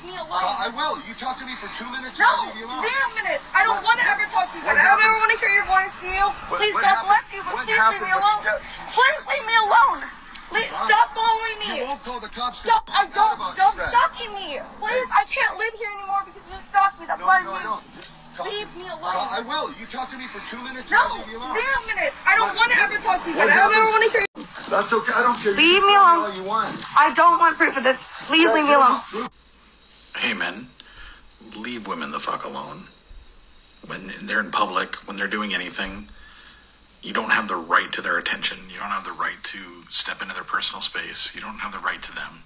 me alone. I will. You talk to me for 2 minutes. No, 0 minutes. I don't want to ever talk to you. I don't ever want to hear your voice, you. Please, God bless you, but please leave me alone. Please leave me alone. Please stop following me. You won't call the cops. Stop. I don't. Stop stalking me. Please, I can't live here anymore because you stalk me. That's why I moved. Leave me alone. I will. You talk to me for 2 minutes. No, 0 minutes. I don't want to ever talk to you. I don't ever want to hear you. That's okay. I don't care. Leave me alone. All you want. I don't want proof of this. Please leave me alone. Hey men, leave women the fuck alone. When they're in public, when they're doing anything, you don't have the right to their attention. You don't have the right to step into their personal space. You don't have the right to them.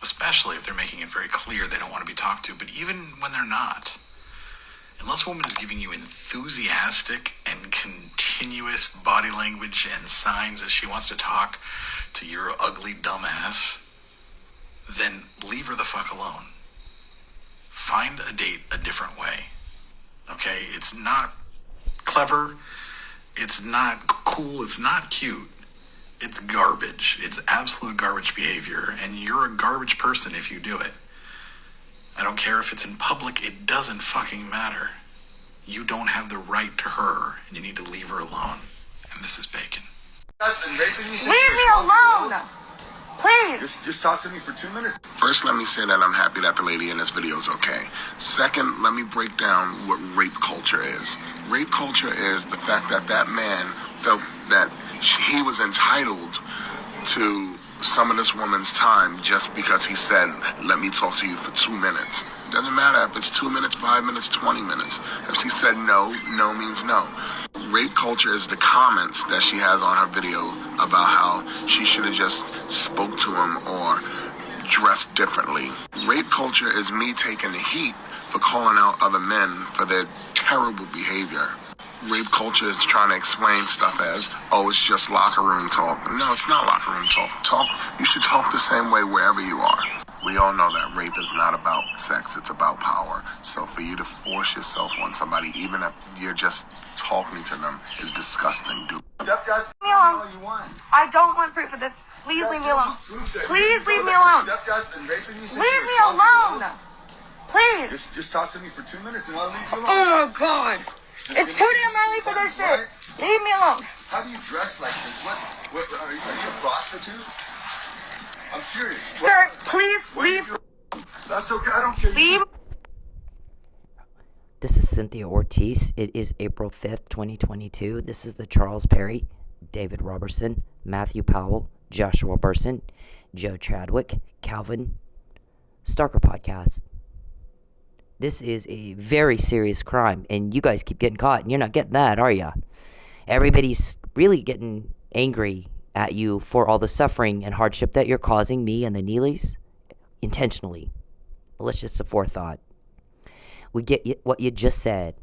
Especially if they're making it very clear they don't want to be talked to. But even when they're not, unless a woman is giving you enthusiastic and continuous body language and signs that she wants to talk to your ugly dumbass, then leave her the fuck alone. Find a date a different way. Okay? It's not clever. It's not cool. It's not cute. It's garbage. It's absolute garbage behavior. And you're a garbage person if you do it. I don't care if it's in public. It doesn't fucking matter. You don't have the right to her. And you need to leave her alone. And this is Bacon. Leave me alone. Please. Just talk to me for 2 minutes. First, let me say that I'm happy that the lady in this video is okay. Second, let me break down what rape culture is. Rape culture is the fact that that man felt that he was entitled to some of this woman's time just because he said, let me talk to you for 2 minutes. Doesn't matter if it's 2 minutes, 5 minutes, 20 minutes. If she said no, no means no. Rape culture is the comments that she has on her video about how she should have just spoke to him or dressed differently. Rape culture is me taking the heat for calling out other men for their terrible behavior. Rape culture is trying to explain stuff as, oh, it's just locker room talk. No, it's not locker room talk. You should talk the same way wherever you are. We all know that rape is not about sex, it's about power. So for you to force yourself on somebody, even if you're just talking to them, is disgusting, dude. Leave me alone. I don't want proof of this. Please leave me alone. Please leave me alone. Leave me alone. Please. Just talk to me for 2 minutes and I'll leave you alone. Oh my God. It's too damn early for this shit. Leave me alone. How do you dress like this? What are you a prostitute? I'm curious. Sir, please leave. That's okay. I don't care. Leave. This is Cynthia Ortiz. It is April 5th, 2022. This is the Charles Perry, David Robertson, Matthew Powell, Joshua Burson, Joe Chadwick, Calvin Stalker podcast. This is a very serious crime, and you guys keep getting caught, and you're not getting that, are ya? Everybody's really getting angry at you for all the suffering and hardship that you're causing me and the Neelys intentionally. Malicious aforethought. We get what you just said.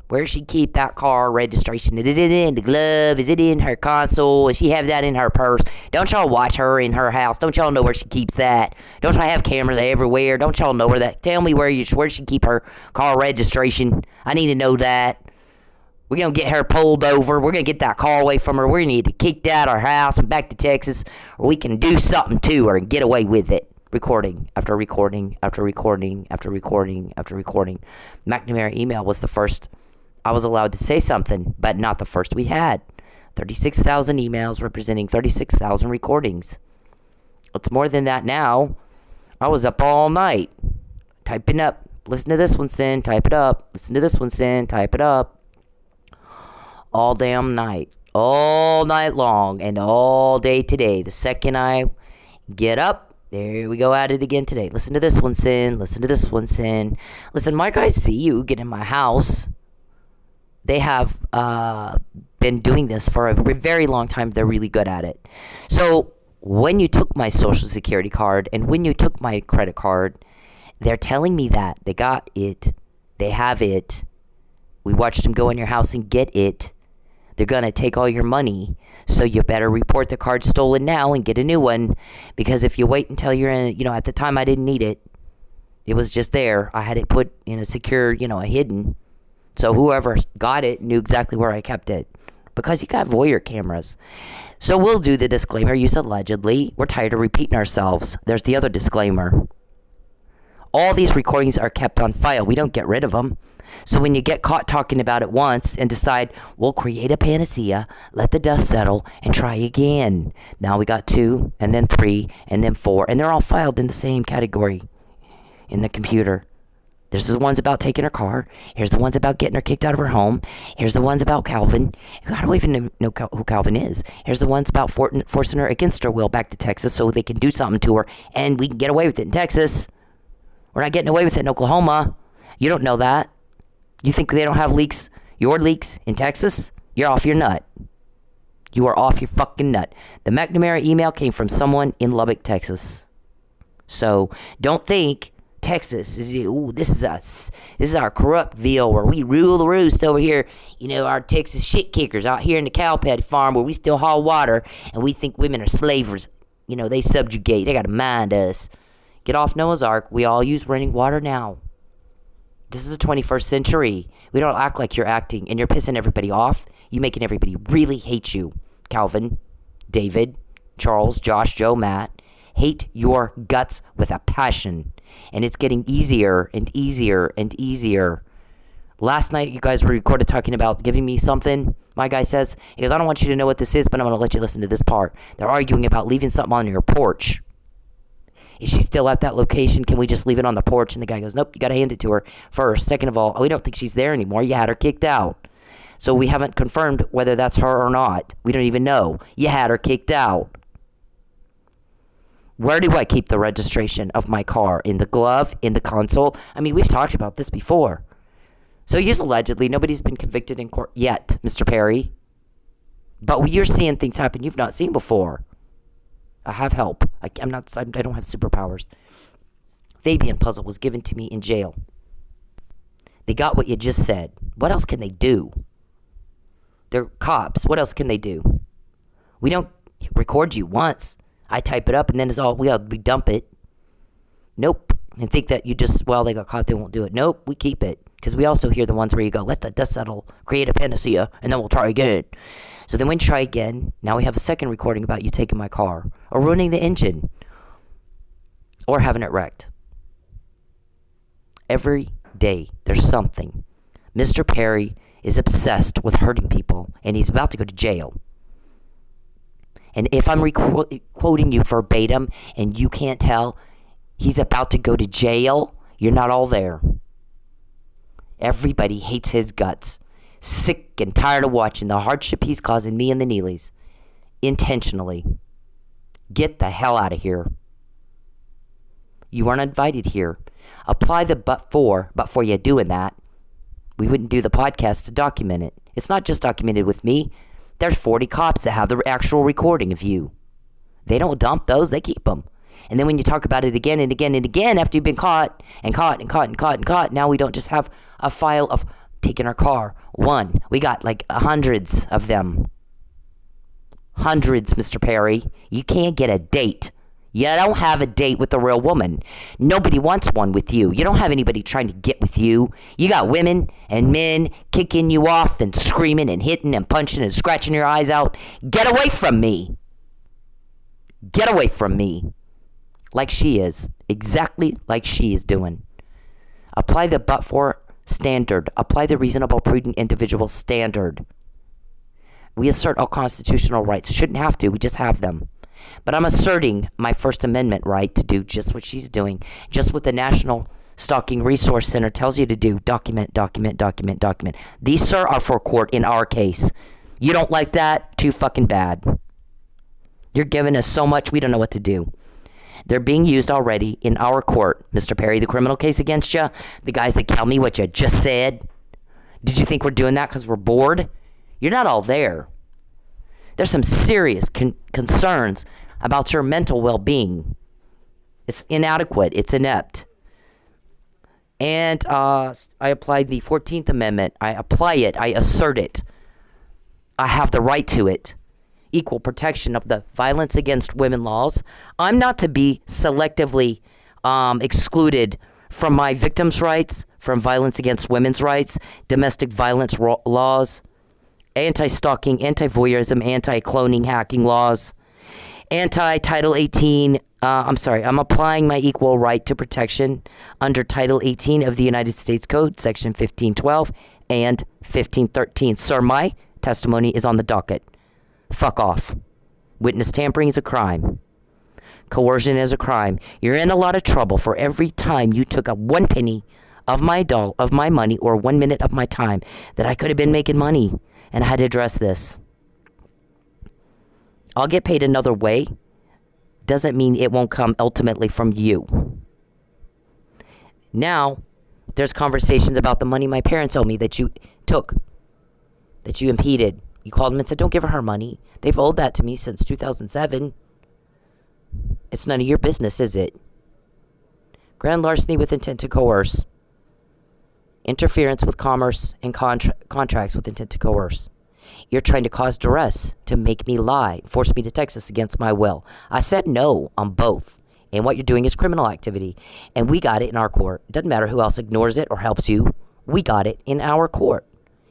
Where does she keep that car registration? Is it in the glove? Is it in her console? Does she have that in her purse? Don't y'all watch her in her house? Don't y'all know where she keeps that? Don't y'all have cameras everywhere? Don't y'all know where that? Tell me where she keep her car registration. I need to know that. We're going to get her pulled over. We're going to get that car away from her. We're going to need to kick out our house and back to Texas, or we can do something to her and get away with it. Recording after recording after recording after recording after recording. McNamara email was the first I was allowed to say something, but not the first we had. 36,000 emails representing 36,000 recordings. It's more than that now. I was up all night typing up. Listen to this one, Sin. Type it up. Listen to this one, Sin. Type it up. All damn night. All night long. And all day today. The second I get up, there we go at it again today. Listen to this one, Sin. Listen to this one, Sin. Listen, my guys see you get in my house. They have been doing this for a very long time. They're really good at it. So when you took my social security card and when you took my credit card, they're telling me that they got it. They have it. We watched them go in your house and get it. They're going to take all your money. So you better report the card stolen now and get a new one. Because if you wait until you're in, at the time I didn't need it. It was just there. I had it put in a secure, a hidden. So whoever got it knew exactly where I kept it. Because you got voyeur cameras. So we'll do the disclaimer. Use allegedly. We're tired of repeating ourselves. There's the other disclaimer. All these recordings are kept on file. We don't get rid of them. So when you get caught talking about it once and decide, we'll create a panacea, let the dust settle, and try again. Now we got 2, and then 3, and then 4, and they're all filed in the same category in the computer. There's the ones about taking her car. Here's the ones about getting her kicked out of her home. Here's the ones about Calvin. I don't even know who Calvin is. Here's the ones about forcing her against her will back to Texas so they can do something to her and we can get away with it in Texas. We're not getting away with it in Oklahoma. You don't know that. You think they don't have leaks, your leaks in Texas? You're off your nut. You are off your fucking nut. The McNamara email came from someone in Lubbock, Texas. So don't think Texas is, ooh, this is us. This is our corruptville where we rule the roost over here. You know, our Texas shit kickers out here in the cow patty farm where we still haul water and we think women are slavers. You know, they subjugate. They got to mind us. Get off Noah's Ark. We all use running water now. This is the 21st century. We don't act like you're acting and you're pissing everybody off. You're making everybody really hate you. Calvin, David, Charles, Josh, Joe, Matt. Hate your guts with a passion. And it's getting easier and easier and easier. Last night, you guys were recorded talking about giving me something. My guy says, he goes, I don't want you to know what this is, but I'm going to let you listen to this part. They're arguing about leaving something on your porch. Is she still at that location? Can we just leave it on the porch? And the guy goes, nope, you got to hand it to her first. Second of all, we don't think she's there anymore. You had her kicked out. So we haven't confirmed whether that's her or not. We don't even know. You had her kicked out. Where do I keep the registration of my car? In the glove? In the console? I mean, we've talked about this before. So yes, allegedly, nobody's been convicted in court yet, Mr. Perry. But you're seeing things happen you've not seen before. I have help. I don't have superpowers. Fabian puzzle was given to me in jail. They got what you just said. What else can they do? They're cops. What else can they do? We don't record you once. I type it up and then it's all, we dump it. Nope. And think that you just, well, they got caught, they won't do it. Nope, we keep it. Because we also hear the ones where you go, let the dust settle, create a panacea, and then we'll try again. So then we try again. Now we have a second recording about you taking my car, or ruining the engine, or having it wrecked. Every day there's something. Mr. Perry is obsessed with hurting people, and he's about to go to jail. And if I'm quoting you verbatim, and you can't tell, he's about to go to jail, you're not all there. Everybody hates his guts. Sick and tired of watching the hardship he's causing me and the Neelys. Intentionally. Get the hell out of here. You aren't invited here. Apply the but for you doing that. We wouldn't do the podcast to document it. It's not just documented with me. There's 40 cops that have the actual recording of you. They don't dump those, they keep them. And then when you talk about it again and again and again after you've been caught, now we don't just have a file of taking our car. One. We got like hundreds of them. Hundreds, Mr. Perry. You can't get a date. You don't have a date with a real woman. Nobody wants one with you. You don't have anybody trying to get with you. You got women and men kicking you off and screaming and hitting and punching and scratching your eyes out. Get away from me. Get away from me. Like she is. Exactly like she is doing. Apply the but-for standard. Apply the reasonable, prudent individual standard. We assert all constitutional rights. Shouldn't have to. We just have them. But I'm asserting my First Amendment right to do just what she's doing. Just what the National Stalking Resource Center tells you to do. Document, document, document, document. These, sir, are for court in our case. You don't like that? Too fucking bad. You're giving us so much, we don't know what to do. They're being used already in our court. Mr. Perry, the criminal case against you, the guys that tell me what you just said. Did you think we're doing that because we're bored? You're not all there. There's some serious concerns about your mental well-being. It's inadequate. It's inept. And I applied the 14th Amendment. I apply it. I assert it. I have the right to it. Equal protection of the violence against women laws. I'm not to be selectively excluded from my victims' rights, from violence against women's rights, domestic violence laws, anti-stalking, anti-voyeurism, anti-cloning, hacking laws, Anti-Title 18, I'm applying my equal right to protection under Title 18 of the United States Code, Section 1512 and 1513. Sir, my testimony is on the docket. Fuck off. Witness tampering is a crime. Coercion is a crime. You're in a lot of trouble for every time you took a 1 penny of my money or 1 minute of my time that I could have been making money, and I had to address this. I'll get paid another way. Doesn't mean it won't come ultimately from you. Now, there's conversations about the money my parents owe me that you took, that you impeded. You called them and said, don't give her money. They've owed that to me since 2007. It's none of your business, is it? Grand larceny with intent to coerce. Interference with commerce and contracts with intent to coerce. You're trying to cause duress to make me lie, force me to Texas against my will. I said no on both. And what you're doing is criminal activity. And we got it in our court. It doesn't matter who else ignores it or helps you. We got it in our court.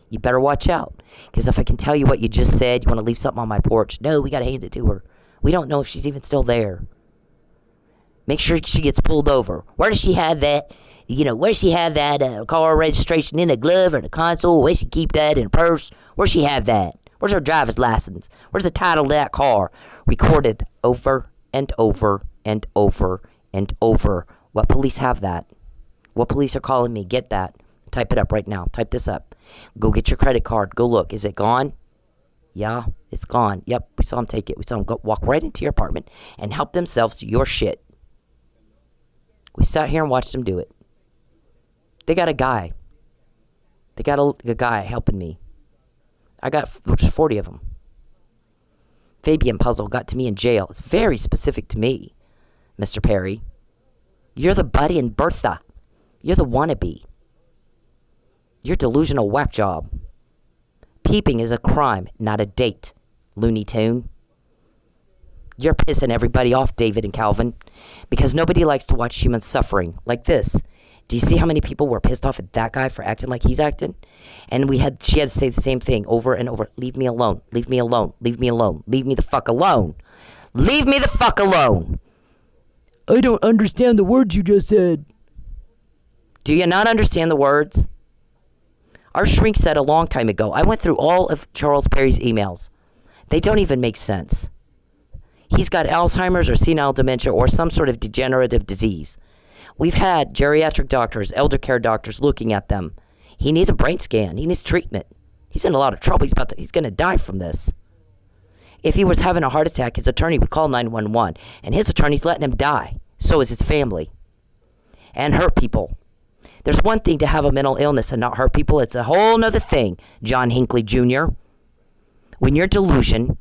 You better watch out. Because if I can tell you what you just said, you want to leave something on my porch. No, we got to hand it to her. We don't know if she's even still there. Make sure she gets pulled over. Where does she have that? Where does she have that car registration, in a glove or the console? Where does she keep that in a purse? Where does she have that? Where's her driver's license? Where's the title of that car? Recorded over and over and over and over. What police have that? What police are calling me? Get that. Type it up right now. Type this up. Go get your credit card. Go look. Is it gone? Yeah, it's gone. Yep, we saw him take it. We saw him go walk right into your apartment and help themselves to your shit. We sat here and watched them do it. They got a guy. They got a guy helping me. I got 40 of them. Fabian Puzzle got to me in jail. It's very specific to me, Mr. Perry. You're the Buddy and Bertha. You're the wannabe. You're delusional whack job. Peeping is a crime, not a date, Looney Tune. You're pissing everybody off, David and Calvin, because nobody likes to watch humans suffering like this. Do you see how many people were pissed off at that guy for acting like he's acting? And she had to say the same thing over and over. Leave me alone. Leave me alone. Leave me alone. Leave me the fuck alone. Leave me the fuck alone. I don't understand the words you just said. Do you not understand the words? Our shrink said a long time ago, I went through all of Charles Perry's emails. They don't even make sense. He's got Alzheimer's or senile dementia or some sort of degenerative disease. We've had geriatric doctors, elder care doctors looking at them. He needs a brain scan. He needs treatment. He's in a lot of trouble. He's going to die from this. If he was having a heart attack, his attorney would call 911, and his attorney's letting him die. So is his family. And hurt people. There's one thing to have a mental illness and not hurt people. It's a whole nother thing, John Hinckley Jr. When your delusion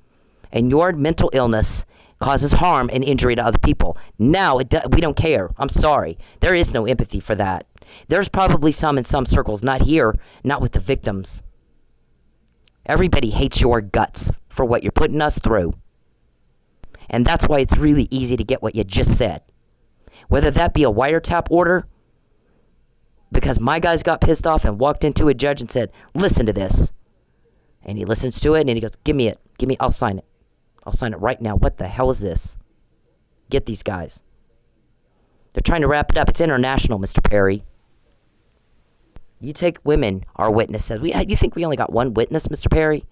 and your mental illness causes harm and injury to other people. Now, we don't care. I'm sorry. There is no empathy for that. There's probably some in some circles, not here, not with the victims. Everybody hates your guts for what you're putting us through. And that's why it's really easy to get what you just said. Whether that be a wiretap order, because my guys got pissed off and walked into a judge and said, listen to this. And he listens to it and he goes, give me it. I'll sign it. I'll sign it right now. What the hell is this? Get these guys. They're trying to wrap it up. It's international, Mr. Perry. You take women, our witnesses. You think we only got one witness, Mr. Perry?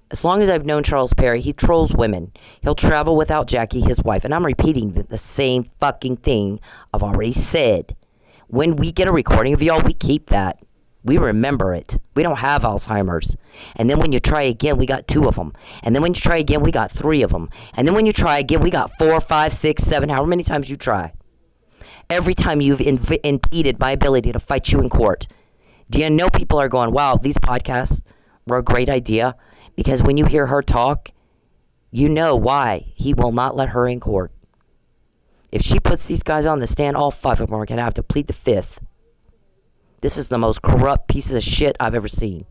As long as I've known Charles Perry, he trolls women. He'll travel without Jackie, his wife. And I'm repeating the same fucking thing I've already said. When we get a recording of y'all, we keep that. We remember it. We don't have Alzheimer's. And then when you try again, we got 2 of them. And then when you try again, we got 3 of them. And then when you try again, we got 4, 5, 6, 7, however many times you try. Every time you've impeded my ability to fight you in court. Do you know people are going, wow, these podcasts were a great idea? Because when you hear her talk, you know why he will not let her in court. If she puts these guys on the stand, all 5 of them are going to have to plead the 5th. This is the most corrupt piece of shit I've ever seen.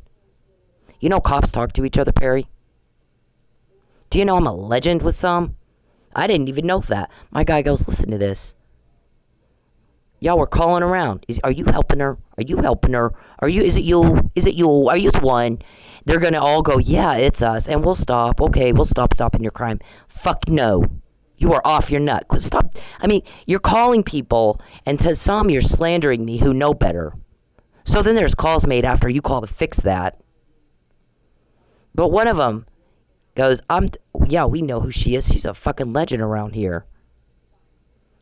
You know cops talk to each other, Perry? Do you know I'm a legend with some? I didn't even know that. My guy goes, listen to this. Y'all were calling around. Are you helping her? Are you helping her? Is it you? Is it you? Are you the one? They're going to all go, yeah, it's us. And we'll stop. Okay, we'll stop stopping your crime. Fuck no. You are off your nut. Stop. I mean, you're calling people, and to some, you're slandering me who know better. So then there's calls made after you call to fix that. But one of them goes, yeah, we know who she is. She's a fucking legend around here.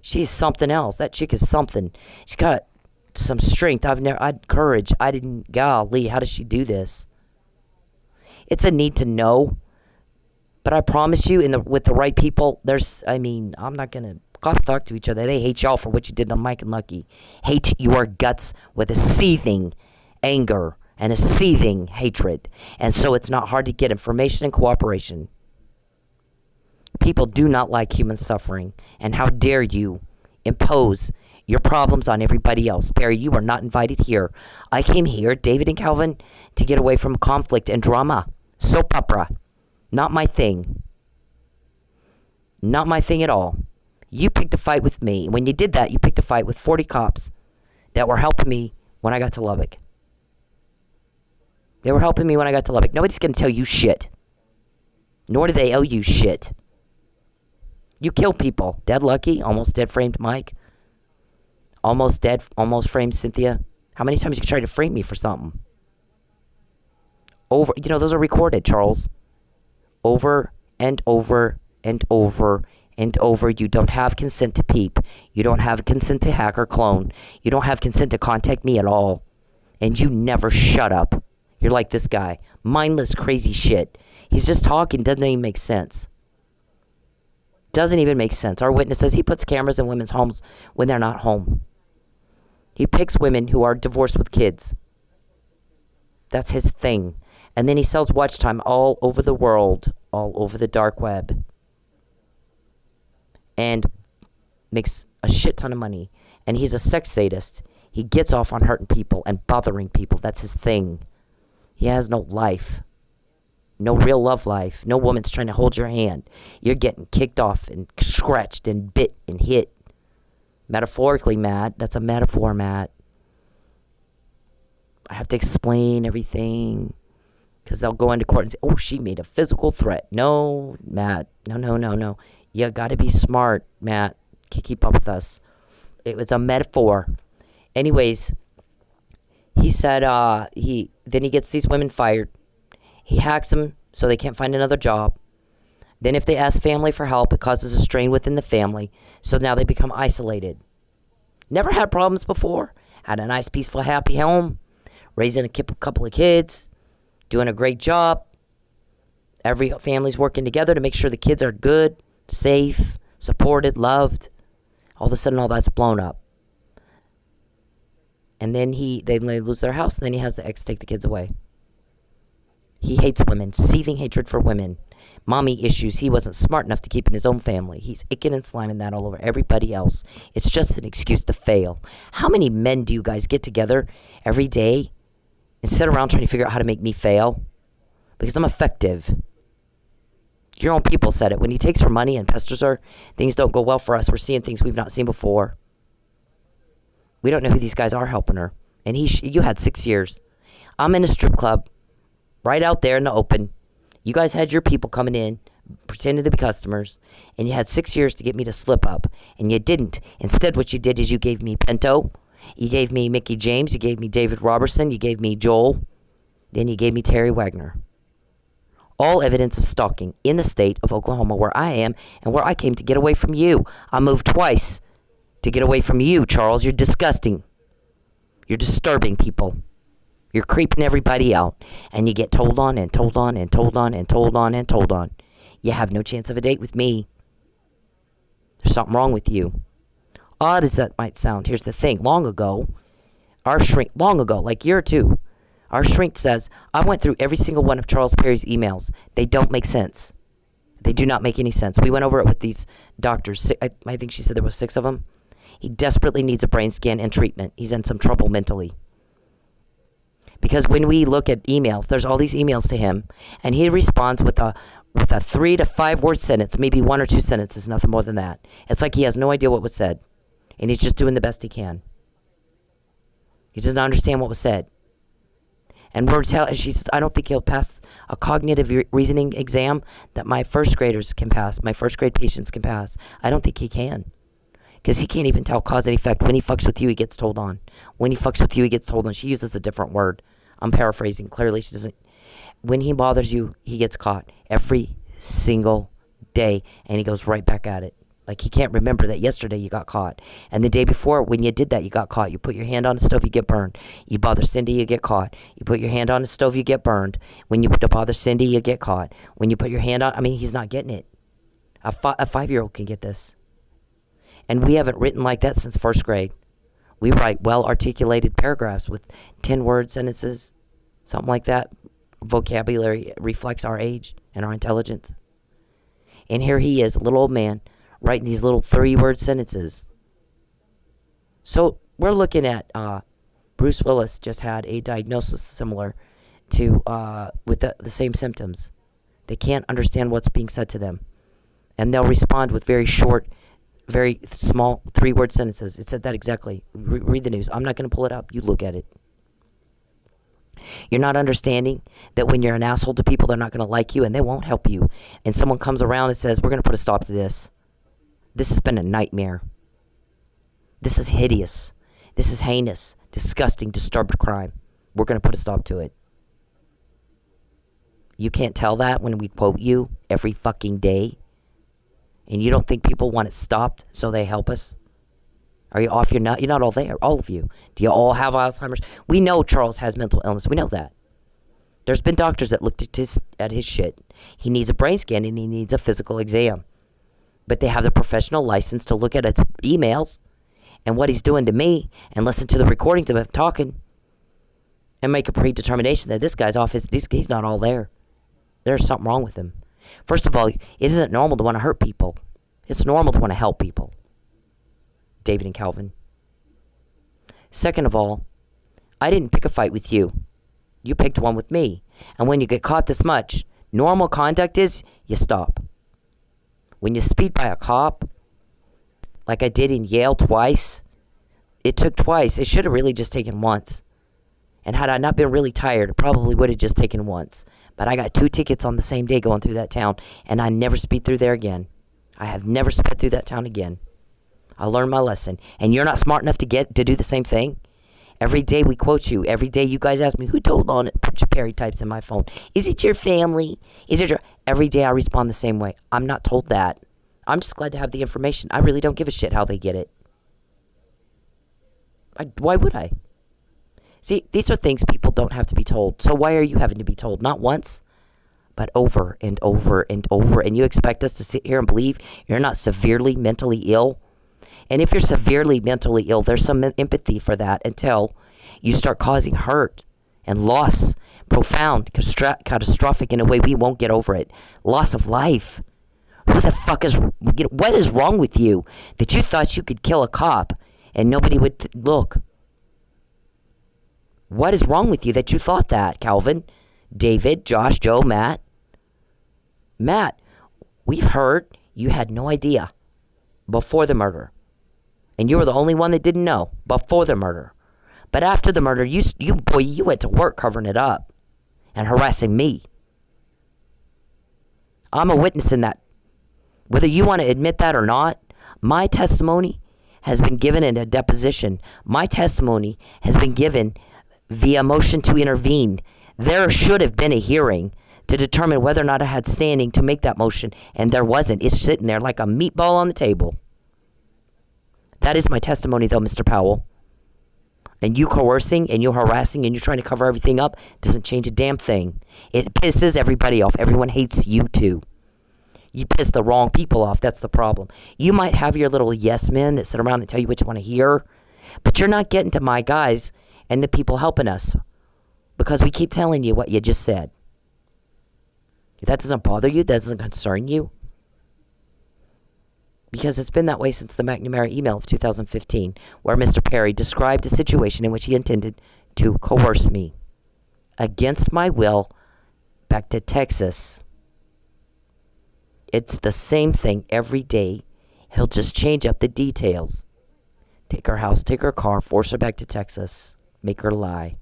She's something else. That chick is something. She's got some strength. I'd courage. Golly, how does she do this? It's a need to know. But I promise you, with the right people, I'm not going to, cops talk to each other. They hate y'all for what you did on Mike and Lucky. Hate your guts with a seething anger and a seething hatred. And so it's not hard to get information and cooperation. People do not like human suffering. And how dare you impose your problems on everybody else. Barry, you are not invited here. I came here, David and Calvin, to get away from conflict and drama. Soap opera. Not my thing. Not my thing at all. You picked a fight with me. When you did that, you picked a fight with 40 cops that were helping me when I got to Lubbock. They were helping me when I got to Lubbock. Nobody's going to tell you shit. Nor do they owe you shit. You kill people. Dead Lucky, almost dead framed Mike. Almost dead, almost framed Cynthia. How many times you try to frame me for something? Those are recorded, Charles. Over and over and over and over. You don't have consent to peep. You don't have consent to hack or clone. You don't have consent to contact me at all. And you never shut up. You're like this guy. Mindless, crazy shit. He's just talking. Doesn't even make sense. Doesn't even make sense. Our witness says he puts cameras in women's homes when they're not home. He picks women who are divorced with kids. That's his thing. And then he sells watch time all over the world, all over the dark web. And makes a shit ton of money. And he's a sex sadist. He gets off on hurting people and bothering people. That's his thing. He has no life. No real love life. No woman's trying to hold your hand. You're getting kicked off and scratched and bit and hit. Metaphorically, Matt. That's a metaphor, Matt. I have to explain everything. Because they'll go into court and say, oh, she made a physical threat. No, Matt. No. You got to be smart, Matt. Keep up with us. It was a metaphor. Anyways, he said he gets these women fired. He hacks them so they can't find another job. Then if they ask family for help, it causes a strain within the family. So now they become isolated. Never had problems before. Had a nice, peaceful, happy home. Raising a couple of kids. Doing a great job. Every family's working together to make sure the kids are good, safe, supported, loved. All of a sudden, all that's blown up. And then they lose their house, and then he has the ex take the kids away. He hates women, seething hatred for women. Mommy issues he wasn't smart enough to keep in his own family. He's icking and sliming that all over everybody else. It's just an excuse to fail. How many men do you guys get together every day and sit around trying to figure out how to make me fail? Because I'm effective. Your own people said it. When he takes her money and pesters her, things don't go well for us. We're seeing things we've not seen before. We don't know who these guys are helping her. And you had 6 years. I'm in a strip club right out there in the open. You guys had your people coming in, pretending to be customers, and you had 6 years to get me to slip up, and you didn't. Instead, what you did is you gave me Pinto, you gave me Mickey James, you gave me David Robertson, you gave me Joel, then you gave me Terry Wagner. All evidence of stalking in the state of Oklahoma, where I am and where I came to get away from you. I moved twice to get away from you, Charles. You're disgusting. You're disturbing people. You're creeping everybody out. And you get told on and told on and told on and told on and told on. You have no chance of a date with me. There's something wrong with you. Odd as that might sound, here's the thing. Long ago, like a year or two, our shrink says, I went through every single one of Charles Perry's emails. They don't make sense. They do not make any sense. We went over it with these doctors. I think she said there was 6 of them. He desperately needs a brain scan and treatment. He's in some trouble mentally. Because when we look at emails, there's all these emails to him, and he responds with a 3 to 5 word sentence, maybe 1 or 2 sentences, nothing more than that. It's like he has no idea what was said, and he's just doing the best he can. He doesn't understand what was said. And she says, I don't think he'll pass a cognitive reasoning exam that my first graders can pass, my first grade patients can pass. I don't think he can. Because he can't even tell cause and effect. When he fucks with you, he gets told on. When he fucks with you, he gets told on. She uses a different word. I'm paraphrasing. Clearly, she doesn't. When he bothers you, he gets caught every single day. And he goes right back at it. Like, he can't remember that yesterday you got caught. And the day before, when you did that, you got caught. You put your hand on the stove, you get burned. You bother Cindy, you get caught. You put your hand on the stove, you get burned. When you bother Cindy, you get caught. When you put your hand on, I mean, he's not getting it. A 5-year-old can get this. And we haven't written like that since first grade. We write well-articulated paragraphs with 10-word sentences, something like that. Vocabulary reflects our age and our intelligence. And here he is, a little old man, writing these little 3-word sentences. So we're looking at Bruce Willis just had a diagnosis similar to with the same symptoms. They can't understand what's being said to them. And they'll respond with very short, very small 3-word sentences. It said that exactly. Read the news. I'm not going to pull it up. You look at it. You're not understanding that when you're an asshole to people, they're not going to like you and they won't help you. And someone comes around and says, we're going to put a stop to this. This has been a nightmare. This is hideous. This is heinous, disgusting, disturbed crime. We're going to put a stop to it. You can't tell that when we quote you every fucking day. And you don't think people want it stopped so they help us? Are you off your nut? You're not all there, all of you. Do you all have Alzheimer's? We know Charles has mental illness. We know that. There's been doctors that looked at his shit. He needs a brain scan and he needs a physical exam. But they have the professional license to look at his emails and what he's doing to me and listen to the recordings of him talking and make a predetermination that this guy's off he's not all there. There's something wrong with him. First of all, it isn't normal to want to hurt people. It's normal to want to help people. David and Calvin. Second of all, I didn't pick a fight with you. You picked one with me. And when you get caught this much, normal conduct is you stop. When you speed by a cop, like I did in Yale twice, it took twice. It should have really just taken once. And had I not been really tired, it probably would have just taken once. But I got 2 tickets on the same day going through that town, and I never speed through there again. I have never sped through that town again. I learned my lesson. And you're not smart enough to do the same thing? Every day we quote you. Every day you guys ask me, who told on it? Perry types in my phone. Is it your family? Is it your... Every day I respond the same way. I'm not told that. I'm just glad to have the information. I really don't give a shit how they get it. Why would I? See, these are things people don't have to be told. So why are you having to be told? Not once, but over and over and over. And you expect us to sit here and believe you're not severely mentally ill? And if you're severely mentally ill, there's some empathy for that until you start causing hurt and loss, profound, catastrophic in a way we won't get over it. Loss of life. Who the fuck what is wrong with you that you thought you could kill a cop and nobody would look? What is wrong with you that you thought that, Calvin, David, Josh, Joe, Matt? Matt, we've heard you had no idea before the murder. And you were the only one that didn't know before the murder. But after the murder, you went to work covering it up and harassing me. I'm a witness in that. Whether you want to admit that or not, my testimony has been given in a deposition. My testimony has been given via motion to intervene. There should have been a hearing to determine whether or not I had standing to make that motion, and there wasn't. It's sitting there like a meatball on the table. That is my testimony, though, Mr. Powell. And you coercing and you harassing and you're trying to cover everything up doesn't change a damn thing. It pisses everybody off. Everyone hates you, too. You piss the wrong people off. That's the problem. You might have your little yes men that sit around and tell you what you want to hear, but you're not getting to my guys and the people helping us because we keep telling you what you just said. If that doesn't bother you, that doesn't concern you, because it's been that way since the McNamara email of 2015, where Mr. Perry described a situation in which he intended to coerce me against my will back to Texas. It's the same thing every day. He'll just change up the details. Take her house, take her car, force her back to Texas. Make her lie.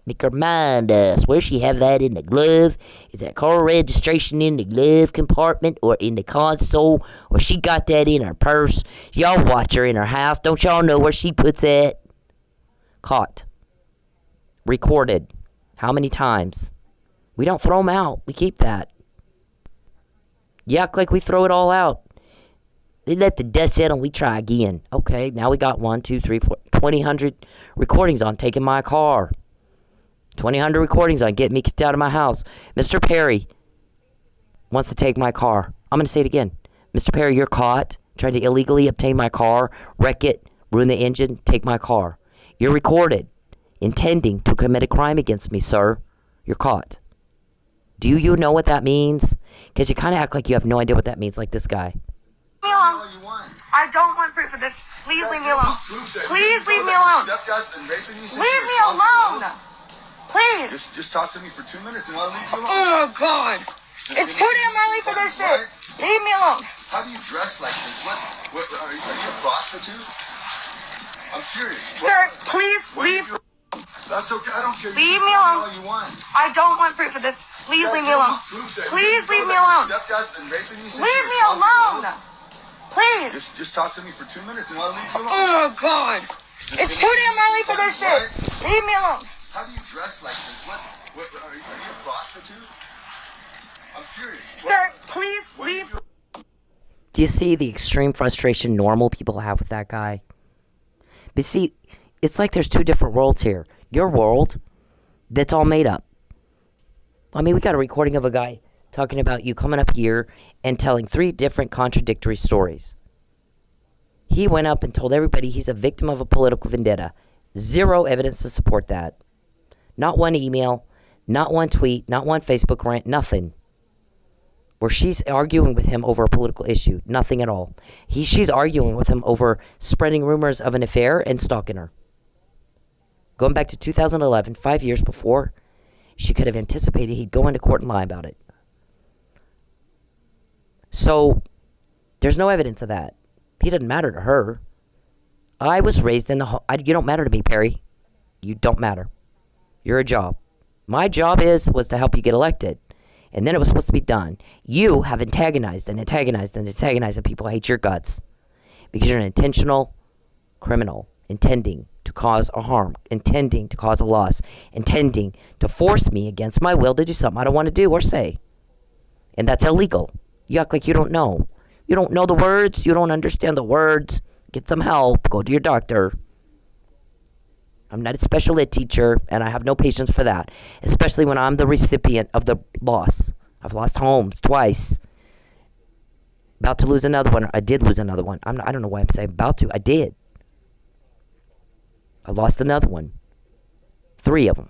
Make her mind us. Where she have that in the glove? Is that car registration in the glove compartment or in the console? Or she got that in her purse? Y'all watch her in her house. Don't y'all know where she puts that? Caught. Recorded. How many times? We don't throw them out. We keep that. You act like we throw it all out. They let the dust settle and we try again. Okay, now we got 1, 2, 3, 4, 2,000 recordings on taking my car. 2,000 recordings on getting me kicked out of my house. Mr. Perry wants to take my car. I'm going to say it again. Mr. Perry, you're caught trying to illegally obtain my car, wreck it, ruin the engine, take my car. You're recorded intending to commit a crime against me, sir. You're caught. Do you know what that means? Because you kind of act like you have no idea what that means, like this guy. Leave me alone. I don't want proof of this. Please leave me alone. Please leave me alone. Leave me alone. Please. Just talk to me for 2 minutes and I'll leave you alone. Oh, God. It's too damn early for this shit. Leave me alone. How do you dress like this? What are you a prostitute? I'm curious. Sir, please leave. That's okay. I don't care. Leave me alone. All you want. I don't want proof of this. Please leave me alone. Please leave me alone. Leave me alone. Please. Just talk to me for 2 minutes and I'll leave you alone. Oh, God. It's too damn early for this shit. Leave me alone. How do you dress like this? What are you a prostitute? I'm curious. Sir, please leave. Do you see the extreme frustration normal people have with that guy? But see, it's like there's two different worlds here. Your world, that's all made up. I mean, we got a recording of a guy talking about you coming up here and telling 3 different contradictory stories. He went up and told everybody he's a victim of a political vendetta. 0 evidence to support that. Not one email, not one tweet, not one Facebook rant, nothing. Where she's arguing with him over a political issue. Nothing at all. She's arguing with him over spreading rumors of an affair and stalking her. Going back to 2011, 5 years before, she could have anticipated he'd go into court and lie about it. So, there's no evidence of that. He doesn't matter to her. I was raised in the... you don't matter to me, Perry. You don't matter. You're a job. My job was to help you get elected. And then it was supposed to be done. You have antagonized and people hate your guts. Because you're an intentional criminal. Intending to cause a harm. Intending to cause a loss. Intending to force me against my will to do something I don't want to do or say. And that's illegal. You act like you don't know. You don't know the words. You don't understand the words. Get some help. Go to your doctor. I'm not a special ed teacher, and I have no patience for that. Especially when I'm the recipient of the loss. I've lost homes twice. About to lose another one. I did lose another one. I don't know why I'm saying about to. I did. I lost another one. 3 of them.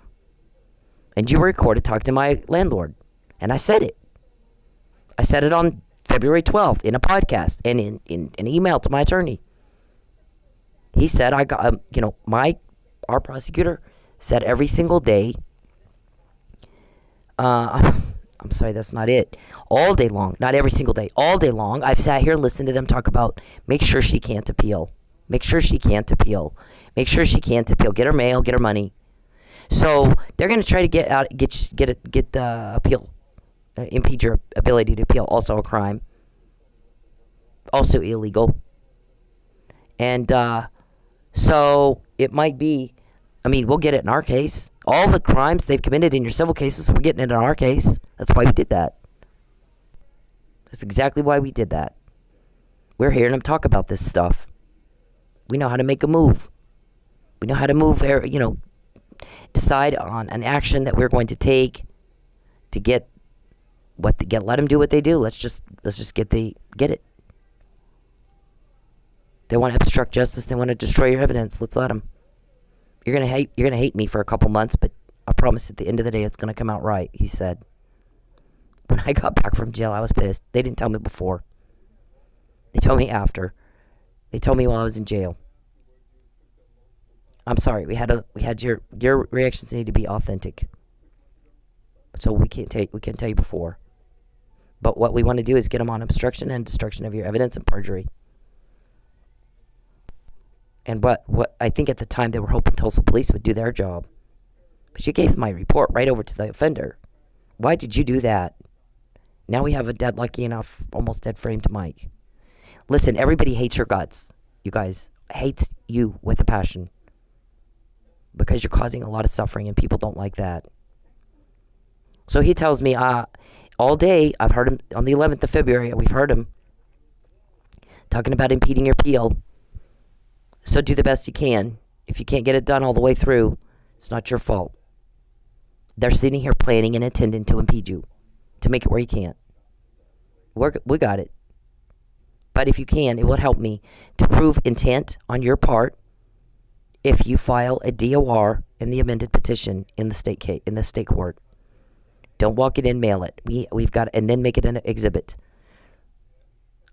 And you were recorded talking to my landlord. And I said it. I said it on February 12th in a podcast and in an email to my attorney. He said, I got, our prosecutor said every single day, I'm sorry, that's not it. All day long, not every single day, all day long, I've sat here and listened to them talk about make sure she can't appeal. Make sure she can't appeal. Make sure she can't appeal. Get her mail, get her money. So they're going to try to get the appeal, impede your ability to appeal. Also a crime. Also illegal. And so it might be, we'll get it in our case. All the crimes they've committed in your civil cases, we're getting it in our case. That's why we did that. That's exactly why we did that. We're hearing them talk about this stuff. We know how to make a move. We know how to move, decide on an action that we're going to take to let them do what they do. Let's just get it. They want to obstruct justice. They want to destroy your evidence. Let's let them. You're gonna hate me for a couple months, but I promise at the end of the day, it's gonna come out right. He said. When I got back from jail, I was pissed. They didn't tell me before. They told me after. They told me while I was in jail. I'm sorry. We had your reactions need to be authentic. So we can't tell you before. But what we want to do is get them on obstruction and destruction of your evidence and perjury. And what I think at the time they were hoping Tulsa police would do their job. But she gave my report right over to the offender. Why did you do that? Now we have a dead, lucky enough, almost dead framed Mike. Listen, everybody hates your guts. You guys hates you with a passion. Because you're causing a lot of suffering and people don't like that. So he tells me, all day, I've heard him, on the 11th of February, we've heard him talking about impeding your appeal. So do the best you can. If you can't get it done all the way through, it's not your fault. They're sitting here planning and intending to impede you, to make it where you can't. We got it. But if you can, it will help me to prove intent on your part if you file a DOR in the amended petition in the state court. Don't walk it in, mail it. We've got, and then make it an exhibit.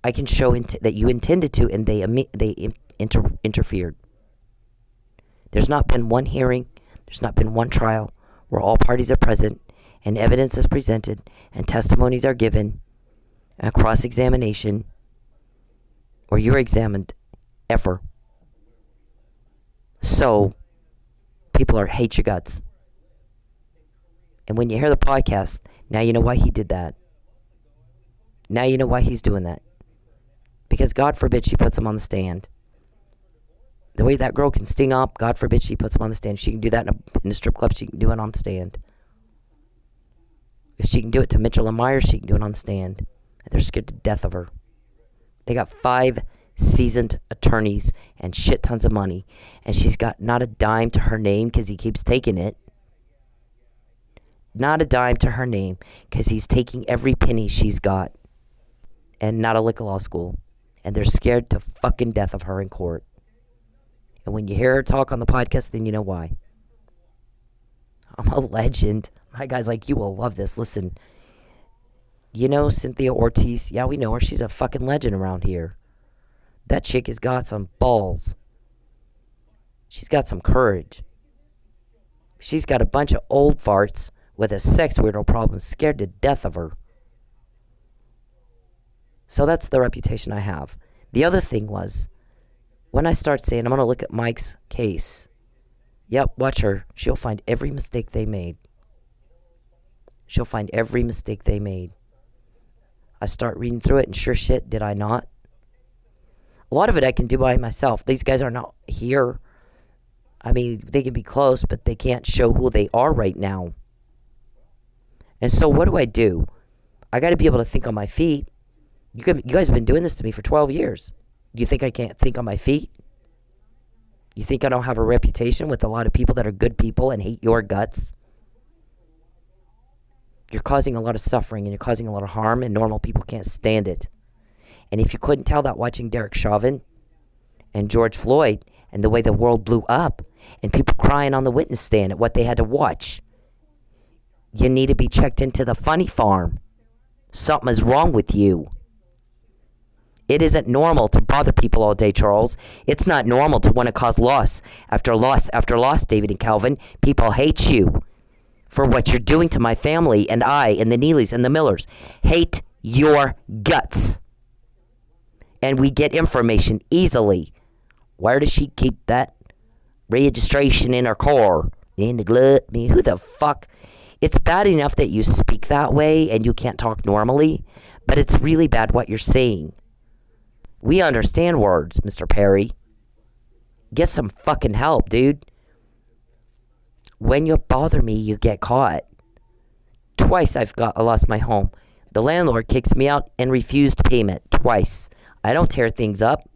I can show that you intended to, and they interfered. There's not been one hearing. There's not been one trial where all parties are present and evidence is presented and testimonies are given and cross-examination or you're examined ever. So people hate your guts. And when you hear the podcast, now you know why he did that. Now you know why he's doing that. Because God forbid she puts him on the stand. The way that girl can sting up, God forbid she puts him on the stand. If she can do that in a strip club, she can do it on the stand. If she can do it to Mitchell and Myers, she can do it on the stand. They're scared to death of her. They got 5 seasoned attorneys and shit tons of money. And she's got not a dime to her name because he keeps taking it. Not a dime to her name because he's taking every penny she's got. And not a lick of law school. And they're scared to fucking death of her in court. And when you hear her talk on the podcast, then you know why. I'm a legend. My guys like you will love this. Listen. You know Cynthia Ortiz? Yeah, we know her. She's a fucking legend around here. That chick has got some balls. She's got some courage. She's got a bunch of old farts with a sex weirdo problem scared to death of her. So that's the reputation I have. The other thing was, when I start saying, I'm going to look at Mike's case. Yep, watch her. She'll find every mistake they made. She'll find every mistake they made. I start reading through it and sure shit, did I not? A lot of it I can do by myself. These guys are not here. I mean, they can be close, but they can't show who they are right now. And so what do? I got to be able to think on my feet. You guys have been doing this to me for 12 years. You think I can't think on my feet? You think I don't have a reputation with a lot of people that are good people and hate your guts? You're causing a lot of suffering and you're causing a lot of harm and normal people can't stand it. And if you couldn't tell that watching Derek Chauvin and George Floyd and the way the world blew up and people crying on the witness stand at what they had to watch, you need to be checked into the funny farm. Something is wrong with you. It isn't normal to bother people all day, Charles. It's not normal to want to cause loss after loss after loss, David and Calvin. People hate you for what you're doing to my family, and I and the Neelys and the Millers hate your guts. And we get information easily. Where does she keep that registration in her car? In the glove? I mean, who the fuck? It's bad enough that you speak that way and you can't talk normally, but it's really bad what you're saying. We understand words, Mr. Perry. Get some fucking help, dude. When you bother me, you get caught. Twice I lost my home. The landlord kicks me out and refused payment. Twice. I don't tear things up.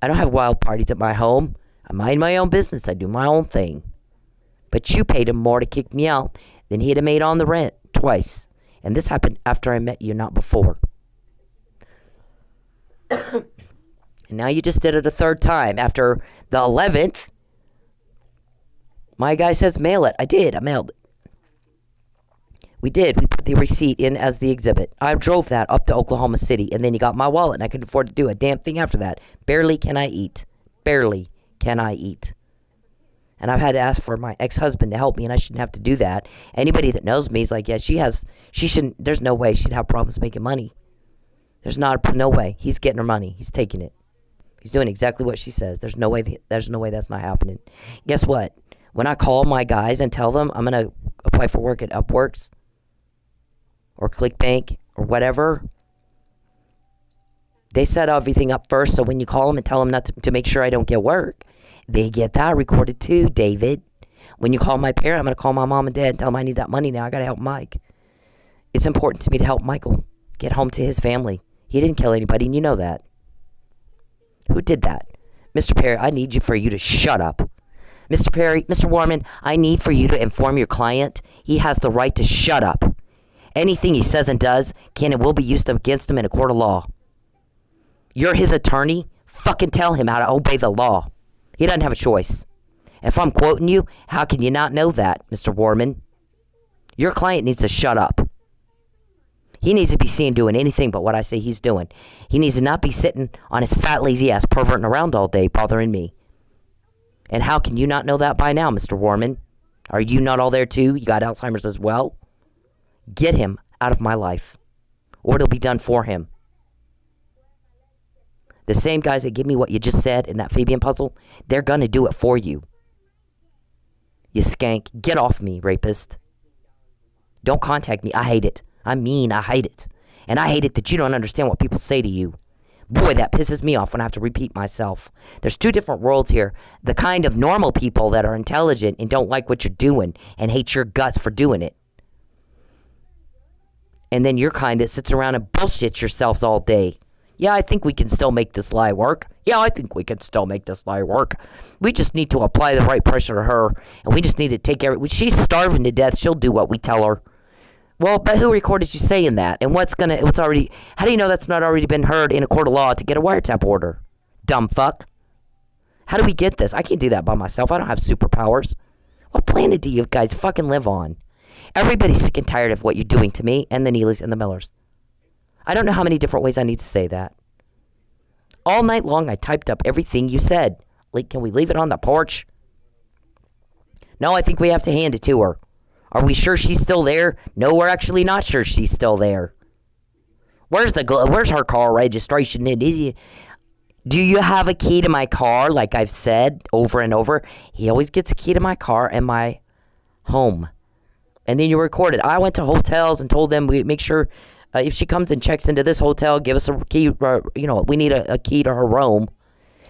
I don't have wild parties at my home. I mind my own business. I do my own thing. But you paid him more to kick me out than he'd have made on the rent. Twice. And this happened after I met you, not before. And now you just did it a third time. After the 11th, my guy says mail it. I did. I mailed it. We did. We put the receipt in as the exhibit. I drove that up to Oklahoma City, and then you got my wallet, and I couldn't afford to do a damn thing after that. Barely can I eat. Barely can I eat. And I've had to ask for my ex-husband to help me, and I shouldn't have to do that. Anybody that knows me is like, yeah, she shouldn't, there's no way she'd have problems making money. There's no way. He's getting her money. He's taking it. He's doing exactly what she says. There's no way that's not happening. Guess what? When I call my guys and tell them I'm going to apply for work at Upworks or ClickBank or whatever, they set everything up first. So when you call them and tell them not to make sure I don't get work, they get that recorded too, David. When you call my parent, I'm going to call my mom and dad and tell them I need that money now. I got to help Mike. It's important to me to help Michael get home to his family. He didn't kill anybody, and you know that. Who did that? Mr. Perry, I need you for you to shut up. Mr. Perry, Mr. Warman, I need for you to inform your client he has the right to shut up. Anything he says and does can and will be used against him in a court of law. You're his attorney. Fucking tell him how to obey the law. He doesn't have a choice. If I'm quoting you, how can you not know that, Mr. Warman? Your client needs to shut up. He needs to be seen doing anything but what I say he's doing. He needs to not be sitting on his fat, lazy ass perverting around all day, bothering me. And how can you not know that by now, Mr. Warman? Are you not all there too? You got Alzheimer's as well? Get him out of my life, or it'll be done for him. The same guys that give me what you just said in that Fabian puzzle, they're gonna do it for you. You skank. Get off me, rapist. Don't contact me. I hate it. I hate it. And I hate it that you don't understand what people say to you. Boy, that pisses me off when I have to repeat myself. There's two different worlds here. The kind of normal people that are intelligent and don't like what you're doing and hate your guts for doing it. And then your kind that sits around and bullshits yourselves all day. Yeah, I think we can still make this lie work. Yeah, I think we can still make this lie work. We just need to apply the right pressure to her. And we just need to take care of it. She's starving to death. She'll do what we tell her. Well, but who recorded you saying that? And how do you know that's not already been heard in a court of law to get a wiretap order? Dumb fuck. How do we get this? I can't do that by myself. I don't have superpowers. What planet do you guys fucking live on? Everybody's sick and tired of what you're doing to me and the Neelys and the Millers. I don't know how many different ways I need to say that. All night long, I typed up everything you said. Like, can we leave it on the porch? No, I think we have to hand it to her. Are we sure she's still there? No, we're actually not sure she's still there. Where's her car registration? Do you have a key to my car? Like I've said over and over, he always gets a key to my car and my home. And then you record it. I went to hotels and told them we make sure if she comes and checks into this hotel, give us a key. We need a key to her room